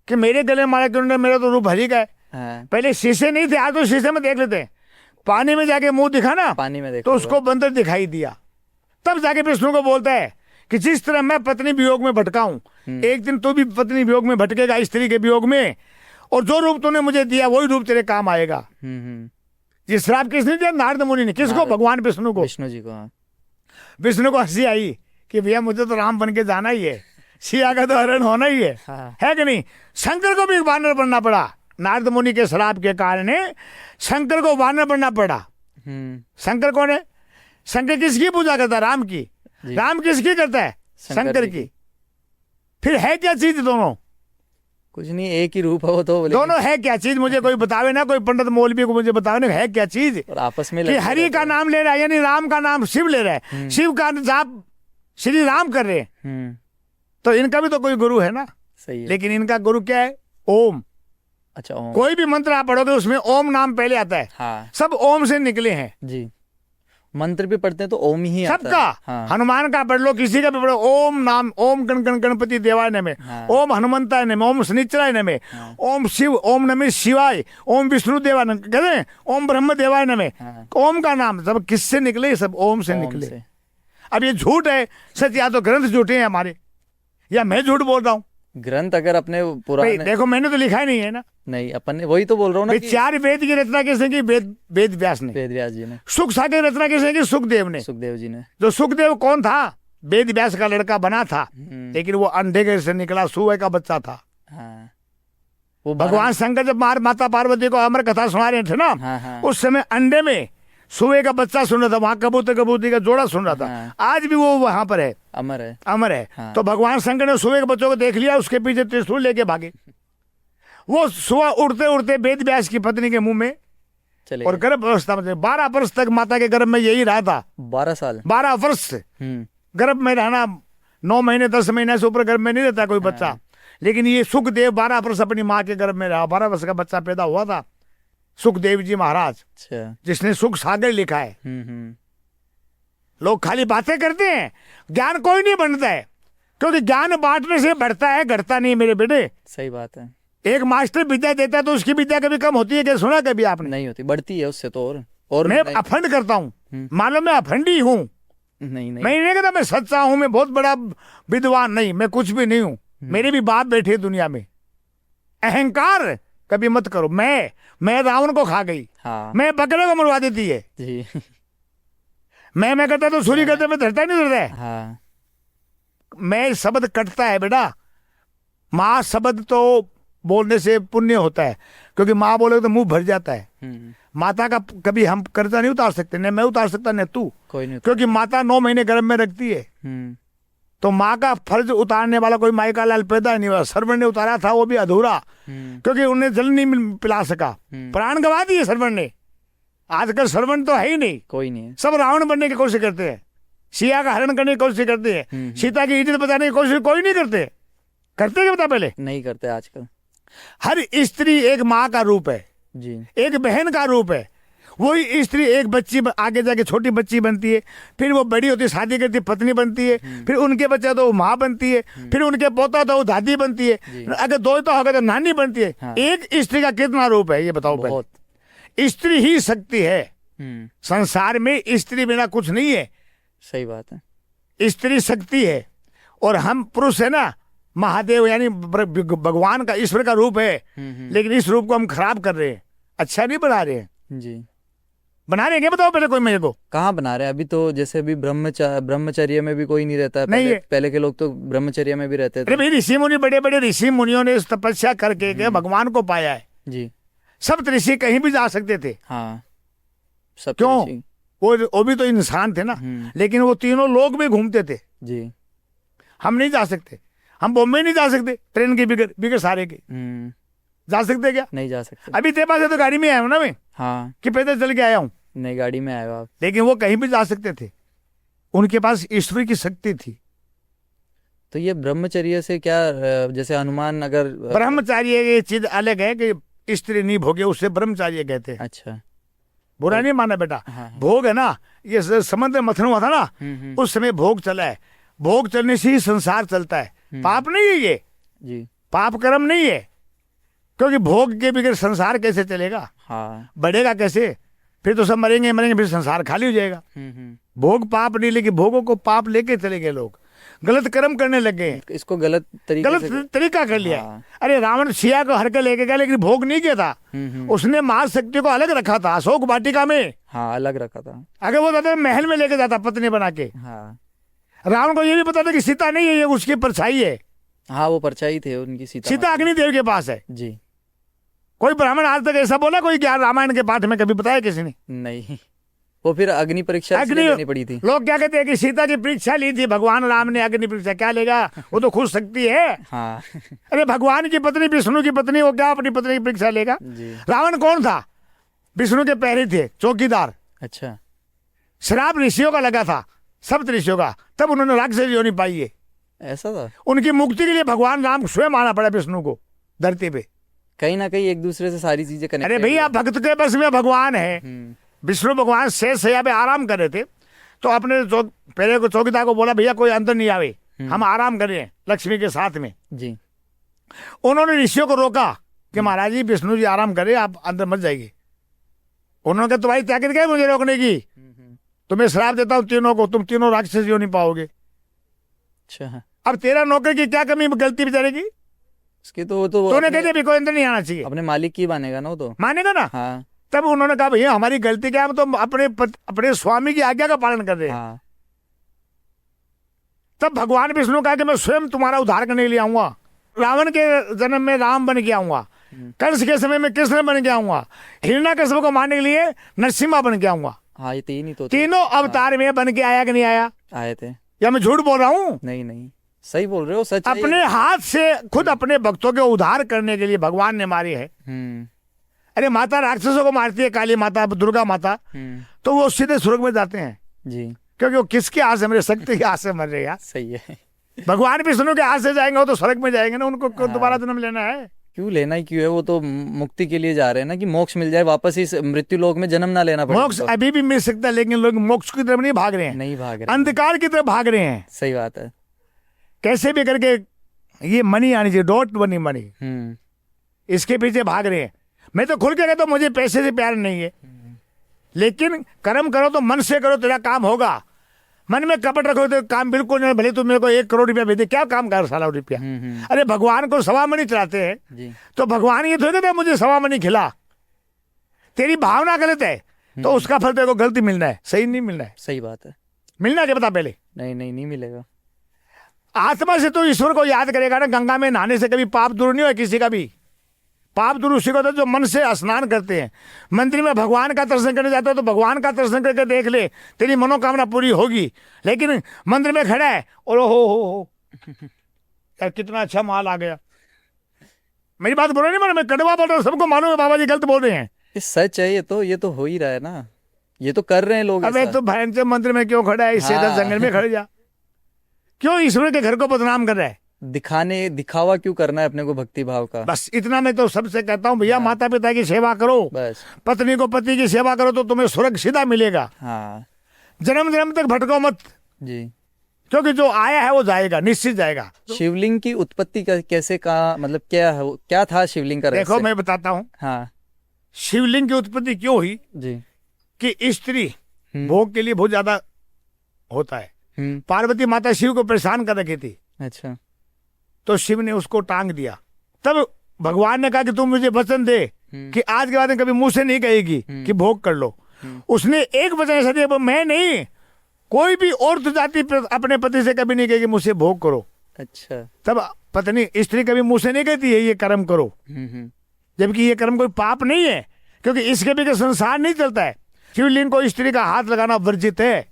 कि मेरे गले में माला क्यों डाला, मेरा तो रूप हरि का है। हाँ। पहले शीशे नहीं थे, आज तो शीशे में देख लेते हैं। पानी में जाके मुंह दिखा ना, पानी में तो उसको बंदर दिखाई दिया। तब जाके विष्णु को बोलता है कि जिस तरह मैं पत्नी वियोग में भटका हूं, एक दिन तू भी पत्नी वियोग में भटकेगा, स्त्री के वियोग में, और जो रूप तूने मुझे दिया वही रूप तेरे काम आएगा। ये श्राप किसने दिया? नारद मुनि ने। किसको? भगवान विष्णु को। विष्णु जी को। हाँ। विष्णु को हंसी आई कि भैया मुझे तो राम बन के जाना ही है, सिया का तो हरण होना ही है। हाँ। है कि नहीं? शंकर को भी वानर बनना पड़ा। नारद मुनि के श्राप के कारण शंकर को वानर बनना पड़ा। शंकर कौन है? शंकर किसकी पूजा करता है? राम की। राम किसकी करता है? शंकर की। फिर है क्या चीज दोनों? कुछ नहीं, एक ही रूप है वो तो। दोनों है क्या चीज? मुझे कोई बतावे ना, कोई पंडित मौलवी को मुझे बतावे ना, है क्या चीज? और आपस में कि हरि का नाम ले रहा है, यानी राम का नाम शिव ले रहा है, शिव का जाप श्री राम कर रहे हैं। तो इनका भी तो कोई गुरु है ना। सही है। लेकिन इनका गुरु क्या है? ओम। अच्छा, ओम। कोई भी मंत्र आप पढ़ोगे उसमें ओम नाम पहले आता है। हाँ। सब ओम से निकले हैं जी। मंत्र भी पढ़ते हैं तो ओम ही आता है। सबका। हाँ। हनुमान का पढ़ लो, किसी का भी पढ़ो, ओम नाम। ओम गणपति देवाय नमः। हाँ। ओम हनुमंताय नमः। ओम शनिचराय नमः। हाँ। ओम शिव, ओम नमः शिवाय, ओम विष्णु देवाय नमः, कहते हैं ओम ब्रह्म देवाय नमः। हाँ। ओम का नाम सब किससे निकले? सब ओम से निकले। अब ये झूठ है सच, या तो ग्रंथ झूठे हैं हमारे, या मैं झूठ बोल रहा हूँ। ग्रंथ अगर अपने पुराने, देखो मैंने तो लिखा ही नहीं है ना। नहीं, अपन ने वही तो बोल रहा हूँ ना कि 4 वेद की रचना किसने की? वेद व्यास ने। वेद व्यास जी ने। सुख सागर की रचना किसने की? सुखदेव ने। सुखदेव जी ने। जो सुखदेव कौन था? वेद व्यास का लड़का बना था, लेकिन वो अंधे के से निकला, सुअर का बच्चा था। हाँ। वो भगवान शंकर जब माता पार्वती को अमर कथा सुना रहे थे ना, हाँ, हाँ। उस समय अंडे में सुअर का बच्चा सुन रहा था, वहां कबूतर कबूतरी का जोड़ा सुन रहा था। हाँ। आज भी वो वहां पर है, अमर है। अमर है। हाँ। तो भगवान शंकर ने सुअर के बच्चों को देख लिया, उसके पीछे त्रिशूल लेके भागे। वो सुअर उड़ते उड़ते वेद व्यास की पत्नी के मुंह में चले और गर्भ अवस्था में 12 वर्ष तक माता के गर्भ में यही रहा था। 12 साल। 12 वर्ष गर्भ में रहना। 9 महीने 10 महीने से ऊपर गर्भ में नहीं रहता कोई बच्चा। लेकिन ये सुखदेव 12 वर्ष अपनी माँ के गर्भ में रहा, 12 वर्ष का बच्चा पैदा हुआ था, सुखदेव जी महाराज, अच्छा। जिसने सुख सागर लिखा है। लोग खाली बातें करते हैं, ज्ञान कोई नहीं बनता है, क्योंकि ज्ञान बांटने से बढ़ता है, घटता नहीं मेरे बेटे। सही बात है। एक मास्टर विद्या देता है तो उसकी विद्या कभी कम होती है क्या? सुना कभी आपने? नहीं होती, बढ़ती है उससे तो। और मैं अफंड करता हूँ, मानो मैं अफंडी हूँ। नहीं मैं नहीं कहता मैं सच्चा हूँ, मैं बहुत बड़ा विद्वान नहीं, मैं कुछ भी नहीं हूँ। मेरे भी बाप बैठे दुनिया में। अहंकार कभी मत करो। मैं रावण को खा गई, हाँ। मैं बकरे को मरवा देती है जी। मैं करता तो सूर्य करते में धरता नहीं धरता है। हाँ। मैं शब्द कटता है बेटा। माँ शब्द तो बोलने से पुण्य होता है, क्योंकि माँ बोले तो मुंह भर जाता है। माता का कभी हम कर्जा नहीं उतार सकते, न मैं उतार सकता न तू, कोई नहीं। क्योंकि माता 9 महीने गर्भ में रखती है। तो माँ का फर्ज उतारने वाला कोई माई का लाल पैदा नहीं हुआ। सर्वण ने उतारा था, वो भी अधूरा, क्योंकि उन्हें जल नहीं पिला सका, प्राण गंवा दिए सर्वण ने। आजकल सर्वण तो है ही नहीं, कोई नहीं है। सब रावण बनने की कोशिश करते हैं, सिया का हरण करने की कोशिश करते हैं, सीता की इज्जत बचाने की कोशिश कोई नहीं करते। करते क्या बता? पहले नहीं करते आजकल। हर स्त्री एक माँ का रूप है जी, एक बहन का रूप है। वही स्त्री एक बच्ची आगे जाके छोटी बच्ची बनती है, फिर वो बड़ी होती है, शादी करती है, पत्नी बनती है, फिर उनके बच्चा तो वो माँ बनती है, फिर उनके पोता तो वो दादी बनती है, अगर दो तो होगा तो नानी बनती है। हाँ। एक स्त्री का कितना रूप है ये बताओ? बहुत। पहले स्त्री ही शक्ति है। संसार में स्त्री बिना कुछ नहीं है। सही बात है। स्त्री शक्ति है, और हम पुरुष है ना, महादेव यानी भगवान का, ईश्वर का रूप है। लेकिन इस रूप को हम खराब कर रहे हैं, अच्छा नहीं बना रहे हैं। जी, बना रहे हैं क्या? बताओ पहले कोई मेरे को। कहाँ बना रहे हैं? अभी तो जैसे अभी ब्रह्मचर्य में भी कोई नहीं रहता है। नहीं पहले के लोग तो ब्रह्मचर्य में भी रहते थे। अरे भाई, ऋषि मुनि, बड़े बड़े ऋषि मुनियों ने इस तपस्या करके के भगवान को पाया है। जी। सब ऋषि कहीं भी जा सकते थे। हाँ, सब क्यों? ऋषि। वो भी तो इंसान थे ना, लेकिन वो तीनों लोग भी घूमते थे। जी। हम नहीं जा सकते, हम बॉम्बे नहीं जा सकते ट्रेन की बिगर सारे के। जा सकते क्या? नहीं जा सकते। अभी तेरे पास है तो गाड़ी में आया हूँ ना मैं, हाँ। कि पैदल चल के आया हूँ? नहीं, गाड़ी में आए हो आप। लेकिन वो कहीं भी जा सकते थे, उनके पास ईश्वर की शक्ति थी। तो ये ब्रह्मचर्य से क्या, जैसे हनुमान अगर ब्रह्मचार्य ये चीज अलग है कि स्त्री नहीं भोगे, उससे ब्रह्मचार्य कहते हैं। अच्छा, बुरा नहीं माना बेटा। हाँ। भोग है ना, ये समुद्र मंथन हुआ था ना, उस समय भोग चला है। भोग चलने से ही संसार चलता है। पाप नहीं है ये, जी। पाप कर्म नहीं है, क्योंकि भोग के बगैर संसार कैसे चलेगा? हाँ। बढ़ेगा कैसे? फिर तो सब मरेंगे, फिर संसार खाली हो जाएगा। भोग पाप नहीं, लेकिन भोगों को पाप लेके चले गए लोग, गलत कर्म करने लग गए हैं। इसको गलत तरीका कर लिया। हाँ। अरे रावण सिया को हर के लेके गया, लेकिन भोग नहीं किया था। उसने महाशक्ति को अलग रखा था, अशोक वाटिका में। हाँ, अलग रखा था। अगर वो दादा महल में लेके जाता पत्नी बना के। हाँ। रावण को ये भी पता था कि सीता नहीं है, ये उसकी परछाई है। हाँ, वो परछाई थे उनकी, सीता अग्निदेव के पास है। जी। कोई ब्राह्मण आज तक ऐसा बोला कोई ज्ञान रामायण के पाठ में कभी बताया किसी ने? नहीं। वो फिर अग्नि परीक्षा लेनी पड़ी थी। लोग क्या कहते हैं कि सीता की परीक्षा ली थी भगवान राम ने। अग्नि परीक्षा क्या लेगा? वो तो खुद शक्ति है। हाँ। अरे भगवान की पत्नी, विष्णु की पत्नी, वो क्या अपनी पत्नी की परीक्षा लेगा? रावण कौन था? विष्णु के पहरे थे, चौकीदार। अच्छा। श्राप ऋषियों का लगा था, सप्त ऋषियों का, तब उन्होंने राक्षस योनि पाई है। ऐसा था? उनकी मुक्ति के लिए भगवान राम स्वयं आना पड़ा विष्णु को धरती पे। कहीं ना कहीं एक दूसरे से सारी चीजें कनेक्ट। अरे भैया, भक्त के बस में भगवान है। विष्णु भगवान शेष सैया पे आराम कर रहे थे, तो अपने पहले को चौकीदार को बोला, भैया कोई अंदर नहीं आवे, हम आराम कर रहे हैं लक्ष्मी के साथ में। जी। उन्होंने ऋषियों को रोका कि महाराज जी, विष्णु जी आराम करे, आप अंदर मत जाइए। उन्होंने कहा तुम्हारी ताकत क्या है मुझे रोकने की? तुम्हें श्राप देता हूँ तीनों को, तुम तीनों राक्षस हो नहीं पाओगे। अच्छा। अब तेरा नौकर की क्या कमी, गलती बेचारे की? उसकी तो वो तो तूने कहते भी कोई अंदर नहीं आना चाहिए। अपने मालिक की मानेगा ना, वो तो मानेगा ना। हाँ। तब उन्होंने कहा भैया हमारी गलती क्या है, हम तो अपने स्वामी की आज्ञा का पालन कर रहे हैं। हाँ। तब भगवान विष्णु कहा कि मैं स्वयं तुम्हारा उद्धार करने के लिए आऊंगा। रावण के जन्म में राम बन के आऊंगा, कंस के समय में कृष्ण बन के आऊंगा, हिरण्यकश्यप को मारने के लिए नरसिम्हा बन के आऊंगा। हाँ, ये तीन ही तो तीनों अवतार में बन के आया कि नहीं आया? आए थे। या मैं झूठ बोल रहा हूँ? नहीं नहीं, सही बोल रहे हो, सच। अपने हाथ से खुद अपने भक्तों के उद्धार करने के लिए भगवान ने मारी है। अरे माता राक्षसों को मारती है, काली माता, दुर्गा माता, तो वो सीधे स्वर्ग में जाते हैं। जी। क्योंकि वो किसके आस से मरे? शक्ति के आस से मर रहे यार। सही है। भगवान विष्णु के हाथ से जाएंगे वो तो स्वर्ग में जाएंगे ना, उनको क्यों दोबारा जन्म लेना है? क्यों लेना ही क्यों है, वो तो मुक्ति के लिए जा रहे हैं ना, कि मोक्ष मिल जाए, वापस इस मृत्यु लोक में जन्म ना लेना पड़े मोक्ष उनको। अभी भी मिल सकता है, लेकिन लोग मोक्ष की तरफ नहीं भाग रहे हैं, नहीं भाग रहे, अंधकार की तरफ भाग रहे हैं। सही बात है। कैसे भी करके ये मनी आनी चाहिए, डोंट मनी, इसके पीछे भाग रहे हैं। मैं तो खुल के कहता हूं मुझे पैसे से प्यार नहीं है, लेकिन कर्म करो तो मन से करो, तेरा काम होगा। मन में कपट रखो तो काम बिल्कुल नहीं। भले तू मेरे को 1 करोड़ रुपया भेज दे, क्या काम कर साला रुपया? अरे भगवान को सवा मनी चलाते हैं जी। तो भगवान ये थोड़ी कहते मुझे सवा मनी खिला। तेरी भावना गलत है तो उसका फल तेरे को गलती मिलना है, सही नहीं मिलना है। सही बात है। मिलना क्या बता पहले? नहीं मिलेगा। आत्मा से तो ईश्वर को याद करेगा ना। गंगा में नहाने से कभी पाप दूर नहीं हुआ किसी का भी। पाप दूर उसी को होता है जो मन से स्नान करते हैं। मंदिर में भगवान का दर्शन करने जाते हो तो भगवान का दर्शन करके देख ले, तेरी मनोकामना पूरी होगी। लेकिन मंदिर में खड़ा है और हो यार कितना अच्छा माल आ गया। मेरी बात बोल रहे नहीं, मैं कड़वा बोल रहा हूँ, सबको मालूम है बाबा जी गलत बोल रहे हैं। ये सच है, ये तो हो ही रहा है ना, ये तो कर रहे हैं लोग। अबे तो भैन से मंदिर में क्यों खड़ा है? इससे जंगल में खड़े जा। क्यों ईश्वर के घर को बदनाम कर रहा है? दिखावा क्यों करना है अपने को भक्ति भाव का? बस इतना मैं तो सबसे कहता हूँ भैया, माता पिता की सेवा करो, बस पत्नी को पति की सेवा करो तो तुम्हें स्वर्ग सीधा मिलेगा। हाँ जन्म जन्म तक भटको मत, जी, क्योंकि जो आया है वो जाएगा, निश्चित जाएगा। शिवलिंग की उत्पत्ति कैसे का मतलब क्या था शिवलिंग का देखो रहस्य? मैं बताता हूँ। हाँ शिवलिंग की उत्पत्ति क्यों हुई जी। कि स्त्री भोग के लिए बहुत ज्यादा होता है। पार्वती माता शिव को परेशान कर रखी थी, अच्छा, तो शिव ने उसको टांग दिया। तब भगवान ने कहा कि तुम मुझे वचन दे कि आज के बाद कभी मुंह से नहीं कहेगी कि भोग कर लो। उसने एक वचन ऐसा दिया, मैं नहीं, कोई भी औरत जाति अपने पति से कभी नहीं कहेगी मुझसे भोग करो। अच्छा, तब पत्नी स्त्री कभी मुंह से नहीं कहती है ये कर्म करो, जबकि ये कर्म कोई पाप नहीं है, क्योंकि इसके भी संसार नहीं चलता है। शिवलिंग को स्त्री का हाथ लगाना वर्जित है।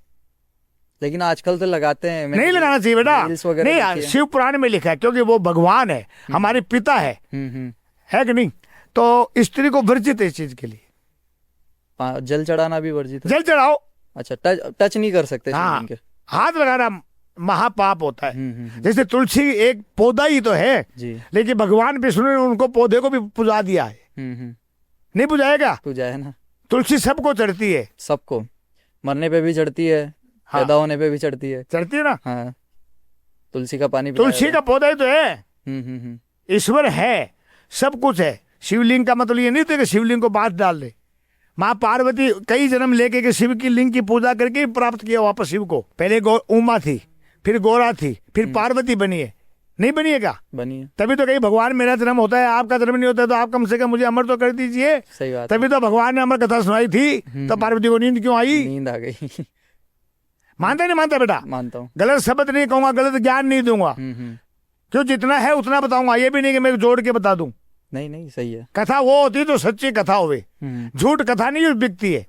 लेकिन आजकल तो लगाते हैं। नहीं लगाना चाहिए बेटा, नहीं, शिव पुराण में लिखा है, क्योंकि वो भगवान है, हमारे पिता है कि नहीं? तो स्त्री को वर्जित है इस चीज के लिए। जल चढ़ाना भी वर्जित है? जल चढ़ाओ। अच्छा, टच नहीं कर सकते? हाँ, हाथ लगाना महापाप होता है। जैसे तुलसी एक पौधा ही तो है जी, लेकिन भगवान विष्णु ने उनको पौधे को भी पूजा दिया है। नहीं पूजाएगा? पूजा है ना। तुलसी सबको चढ़ती है, सबको, मरने पे भी चढ़ती है, हाँ, पैदा होने पे भी चढ़ती है, चढ़ती है ना। हाँ, तुलसी का पानी तुलसी का पौधा ही तो है। ईश्वर है, सब कुछ है। शिवलिंग का मतलब ये नहीं था कि शिवलिंग को बात डाल दे। माँ पार्वती कई जन्म लेके के शिव की लिंग की पूजा करके प्राप्त किया वापस शिव को। पहले उमा थी, फिर गौरा थी, फिर पार्वती बनी है। नहीं बनी है क्या? बनी है। तभी तो कहीं भगवान मेरा जन्म होता है, आपका जन्म नहीं होता, तो आप कम से कम मुझे अमर तो कर दीजिए। सही बात। तभी तो भगवान ने अमर कथा सुनाई थी, तो पार्वती को नींद क्यों आई? नींद आ गई। मानता नहीं मानता बेटा? मानता हूँ। गलत शब्द नहीं कहूंगा, गलत ज्ञान नहीं दूंगा, क्यों जितना है उतना बताऊंगा। ये भी नहीं कि मैं जोड़ के बता दूं। नहीं, सही है। कथा वो होती है तो सच्ची कथा होवे, झूठ कथा नहीं बिकती है।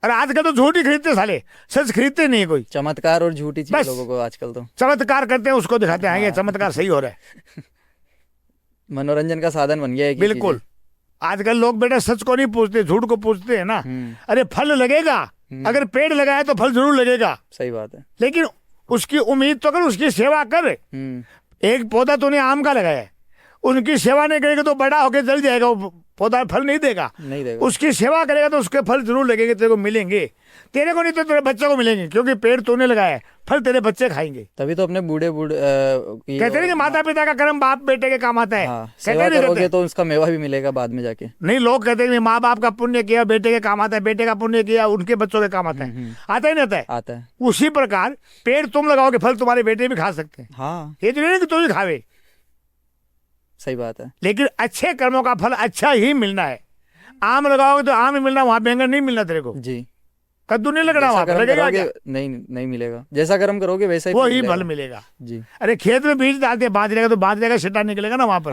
और आजकल तो झूठ ही खरीदते साले, सच खरीदते नहीं कोई। चमत्कार और झूठी चीज लोगों को आजकल तो चमत्कार करते हैं, उसको दिखाते हैं ये चमत्कार सही हो रहा है। मनोरंजन का साधन बन गया है। बिल्कुल। आजकल लोग बेटा सच को नहीं पूछते, झूठ को पूछते हैं ना। अरे फल लगेगा, अगर पेड़ लगाए तो फल जरूर लगेगा। सही बात है। लेकिन उसकी उम्मीद तो कर, उसकी सेवा कर। एक पौधा तूने आम का लगाया है, उनकी सेवा नहीं करेगा तो बड़ा होकर जल जाएगा, वो पौधा फल नहीं देगा। उसकी सेवा करेगा तो उसके फल जरूर लगेंगे, तेरे को मिलेंगे। तेरे को नहीं तो तेरे बच्चे को मिलेंगे, क्योंकि पेड़ तूने लगाया है, फल तेरे बच्चे खाएंगे। तभी तो अपने बूढ़े कहते हैं कि माता पिता का कर्म बाप बेटे के काम आता है। हाँ, सेवा करोगे तो उसका मेवा भी मिलेगा बाद में जाके। नहीं, लोग कहते हैं माँ बाप का पुण्य किया बेटे के काम आता है, बेटे का पुण्य किया उनके बच्चों के काम आता है। आता ही नहीं आता है? आता है। उसी प्रकार पेड़ तुम लगाओगे, फल तुम्हारे बेटे भी खा सकते हैं। हाँ, ये तो नहीं कि तू भी खावे। सही बात है। लेकिन अच्छे कर्मों का फल अच्छा ही मिलना है। आम लगाओगे तो आम ही मिलना, वहां बैंगन नहीं मिलना तेरे को जी। कद्दू नहीं लगना, वहां लगेगा क्या? नहीं मिलेगा। जैसा कर्म करोगे वैसा ही वो ही फल मिलेगा जी। अरे खेत में बीज डालते बाजरे का, तो बाजरे का छिट्टा निकलेगा ना वहां पर।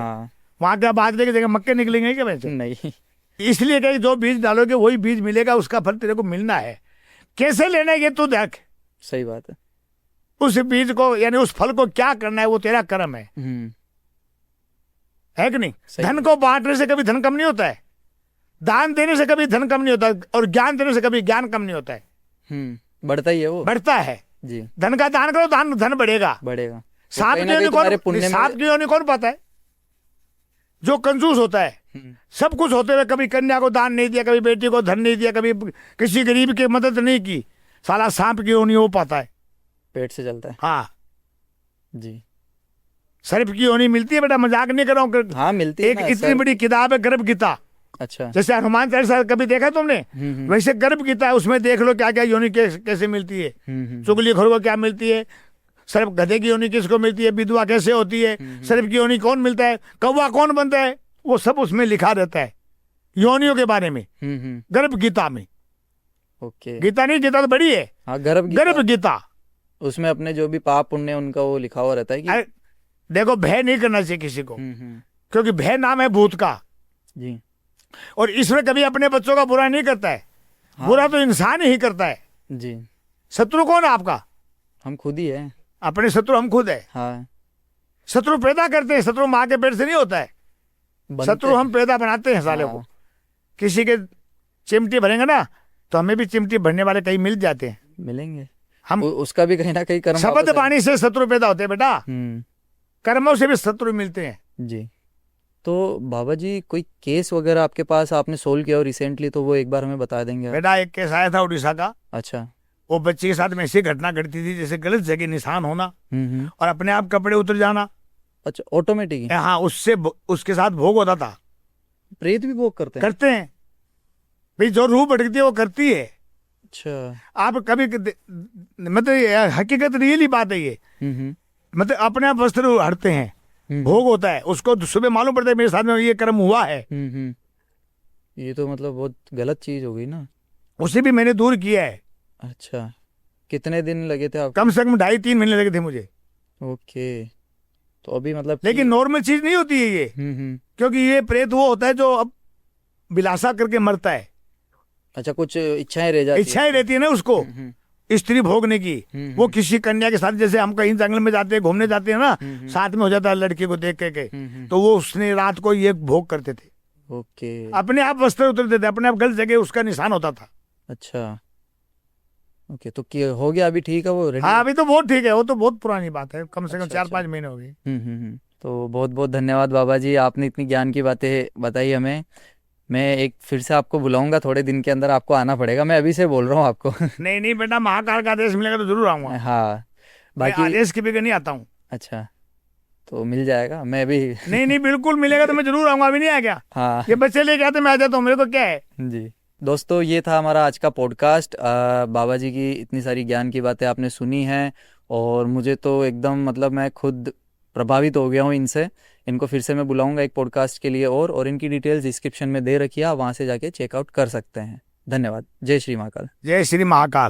वहां क्या बाजरे की जगह मक्के निकलेंगे क्या वैसे? नहीं। इसलिए कहीं जो बीज डालोगे वही बीज मिलेगा, उसका फल तेरे को मिलना है। कैसे लेना है ये तू देख। सही बात है। उस बीज को यानी उस फल को क्या करना है वो तेरा कर्म है कि नहीं? धन को बांटने से कभी धन कम नहीं होता है, दान देने से कभी धन कम नहीं होता, और ज्ञान देने से कभी ज्ञान कम नहीं होता है। बढ़ता ही है, वो बढ़ता है। जी धन का दान करो, दान धन बढ़ेगा। बढ़ेगा। तो सांप कहीं की ना कहीं योनि तुम्हारे कौन, पुण्य में सांप की योनि कौन पाता है? जो कंजूस होता है, सब कुछ होते हुए कभी कन्या को दान नहीं दिया, कभी बेटी को धन नहीं दिया, कभी किसी गरीब की मदद नहीं की, साला सांप की योनि वो पाता है। पेट से चलता है। हाँ, जी सर्प की योनि मिलती है बेटा, मजाक नहीं कर रहा हूँ। हाँ मिलती है एक ना, इतनी सर। बड़ी किताब है गर्भ गीता, अच्छा। जैसे हनुमान चालीसा कभी देखा तुमने, वैसे गर्भ गीता है, उसमें देख लो क्या क्या योनि कैसे मिलती है। चुगली खोर को क्या मिलती है, सर्प गधे की योनि किसको मिलती है, विधवा कैसे होती है, सर्प की योनि कौन मिलता है, कौवा कौन बनता है, वो सब उसमें लिखा रहता है योनियों के बारे में, गर्भ गीता में। ओके। गीता नहीं, गीता तो बड़ी है, हाँ गर्भ गर्भ गीता। उसमें अपने जो भी पाप पुण्य उनका वो लिखा हुआ रहता है कि अरे देखो, भय नहीं करना चाहिए किसी को, क्योंकि भय नाम है भूत का, जी। और ईश्वर कभी अपने बच्चों का बुरा नहीं करता है। हाँ। बुरा तो इंसान ही करता है। जी शत्रु कौन है आपका? हम खुद ही है। अपने शत्रु हम खुद है। हाँ शत्रु पैदा करते हैं, शत्रु माँ के पेट से नहीं होता है, बनते शत्रु हम पैदा बनाते हैं साले को। हाँ। किसी के चिमटी भरेंगे ना, तो हमें भी चिमटी भरने वाले कहीं मिल जाते हैं। मिलेंगे। हम उसका भी कहीं ना कहीं कर्म शब्द वापस वाणी से शत्रु पैदा होते हैं बेटा, हम्म। कर्मों से भी शत्रु मिलते हैं। जी। तो बाबा जी कोई केस वगैरह आपके पास आपने सोल्व किया हो रिसेंटली, तो वो एक बार हमें बता देंगे आप? बेटा एक केस आया था उड़ीसा का, अच्छा। वो बच्ची के साथ में ऐसी घटना घटती थी जैसे गलत जगह निशान होना और अपने आप कपड़े उतर जाना। अच्छा ऑटोमेटिक हाँ, उससे उसके साथ भोग होता था। प्रेत भी भोग करते हैं? करते हैं भाई, जो रूह भटकती है वो करती है। अच्छा। आप कभी मतलब हकीकत रियली बात है ये, मतलब अपने आप वस्त्र हटते हैं, भोग होता है, उसको सुबह मालूम पड़ता है मेरे साथ में ये कर्म हुआ है। ये तो मतलब बहुत गलत चीज हो गई ना। उसे भी मैंने दूर किया है। अच्छा, कितने दिन लगे थे आपको? कम से कम 2.5-3 महीने लगे थे मुझे। ओके। तो अभी मतलब लेकिन नॉर्मल चीज नहीं होती है ये, क्योंकि ये प्रेत वो होता है जो अब विलासा करके मरता है। अच्छा, कुछ इच्छाएं रह जाती इच्छाएं रहती है ना उसको स्त्री भोगने की। वो किसी कन्या के साथ, जैसे हम कहीं जंगल में जाते हैं, घूमने जाते हैं ना, साथ में हो जाता है लड़की को देख के, तो वो उसने रात को ये भोग करते थे। ओके। अपने आप वस्त्र उतरते थे, अपने आप गलत जगह उसका निशान होता था। अच्छा। ओके, तो हो गया अभी ठीक है वो रेडी? हाँ, अभी तो बहुत ठीक है, वो तो बहुत पुरानी बात है, कम से कम अच्छा, 4-5 महीने हो गए। तो बहुत बहुत धन्यवाद बाबा जी, आपने इतनी ज्ञान की बातें बताई हमें। मैं एक फिर से आपको बुलाऊंगा, थोड़े दिन के अंदर आपको आना पड़ेगा, मैं अभी से बोल रहा हूँ आपको। नहीं नहीं बेटा, महाकाल का आदेश मिलेगा तो जरूर आऊंगा। हाँ मैं बाकी आदेश के बगैर नहीं आता हूँ। अच्छा, तो मिल जाएगा, मैं भी नहीं नहीं, बिल्कुल मिलेगा तो मैं जरूर आऊंगा, अभी नहीं आ गया। हाँ ये बच्चे लेके आते मैं आ जाता हूँ, मेरे को क्या है। जी। दोस्तों ये था हमारा आज का पॉडकास्ट। बाबा जी की इतनी सारी ज्ञान की बातें आपने सुनी हैं, और मुझे तो एकदम मतलब मैं खुद प्रभावित हो गया हूँ इनसे। इनको फिर से मैं बुलाऊंगा एक पॉडकास्ट के लिए, और इनकी डिटेल्स डिस्क्रिप्शन में दे रखी है, आप वहाँ से जाके चेकआउट कर सकते हैं। धन्यवाद। जय श्री महाकाल। जय श्री महाकाल।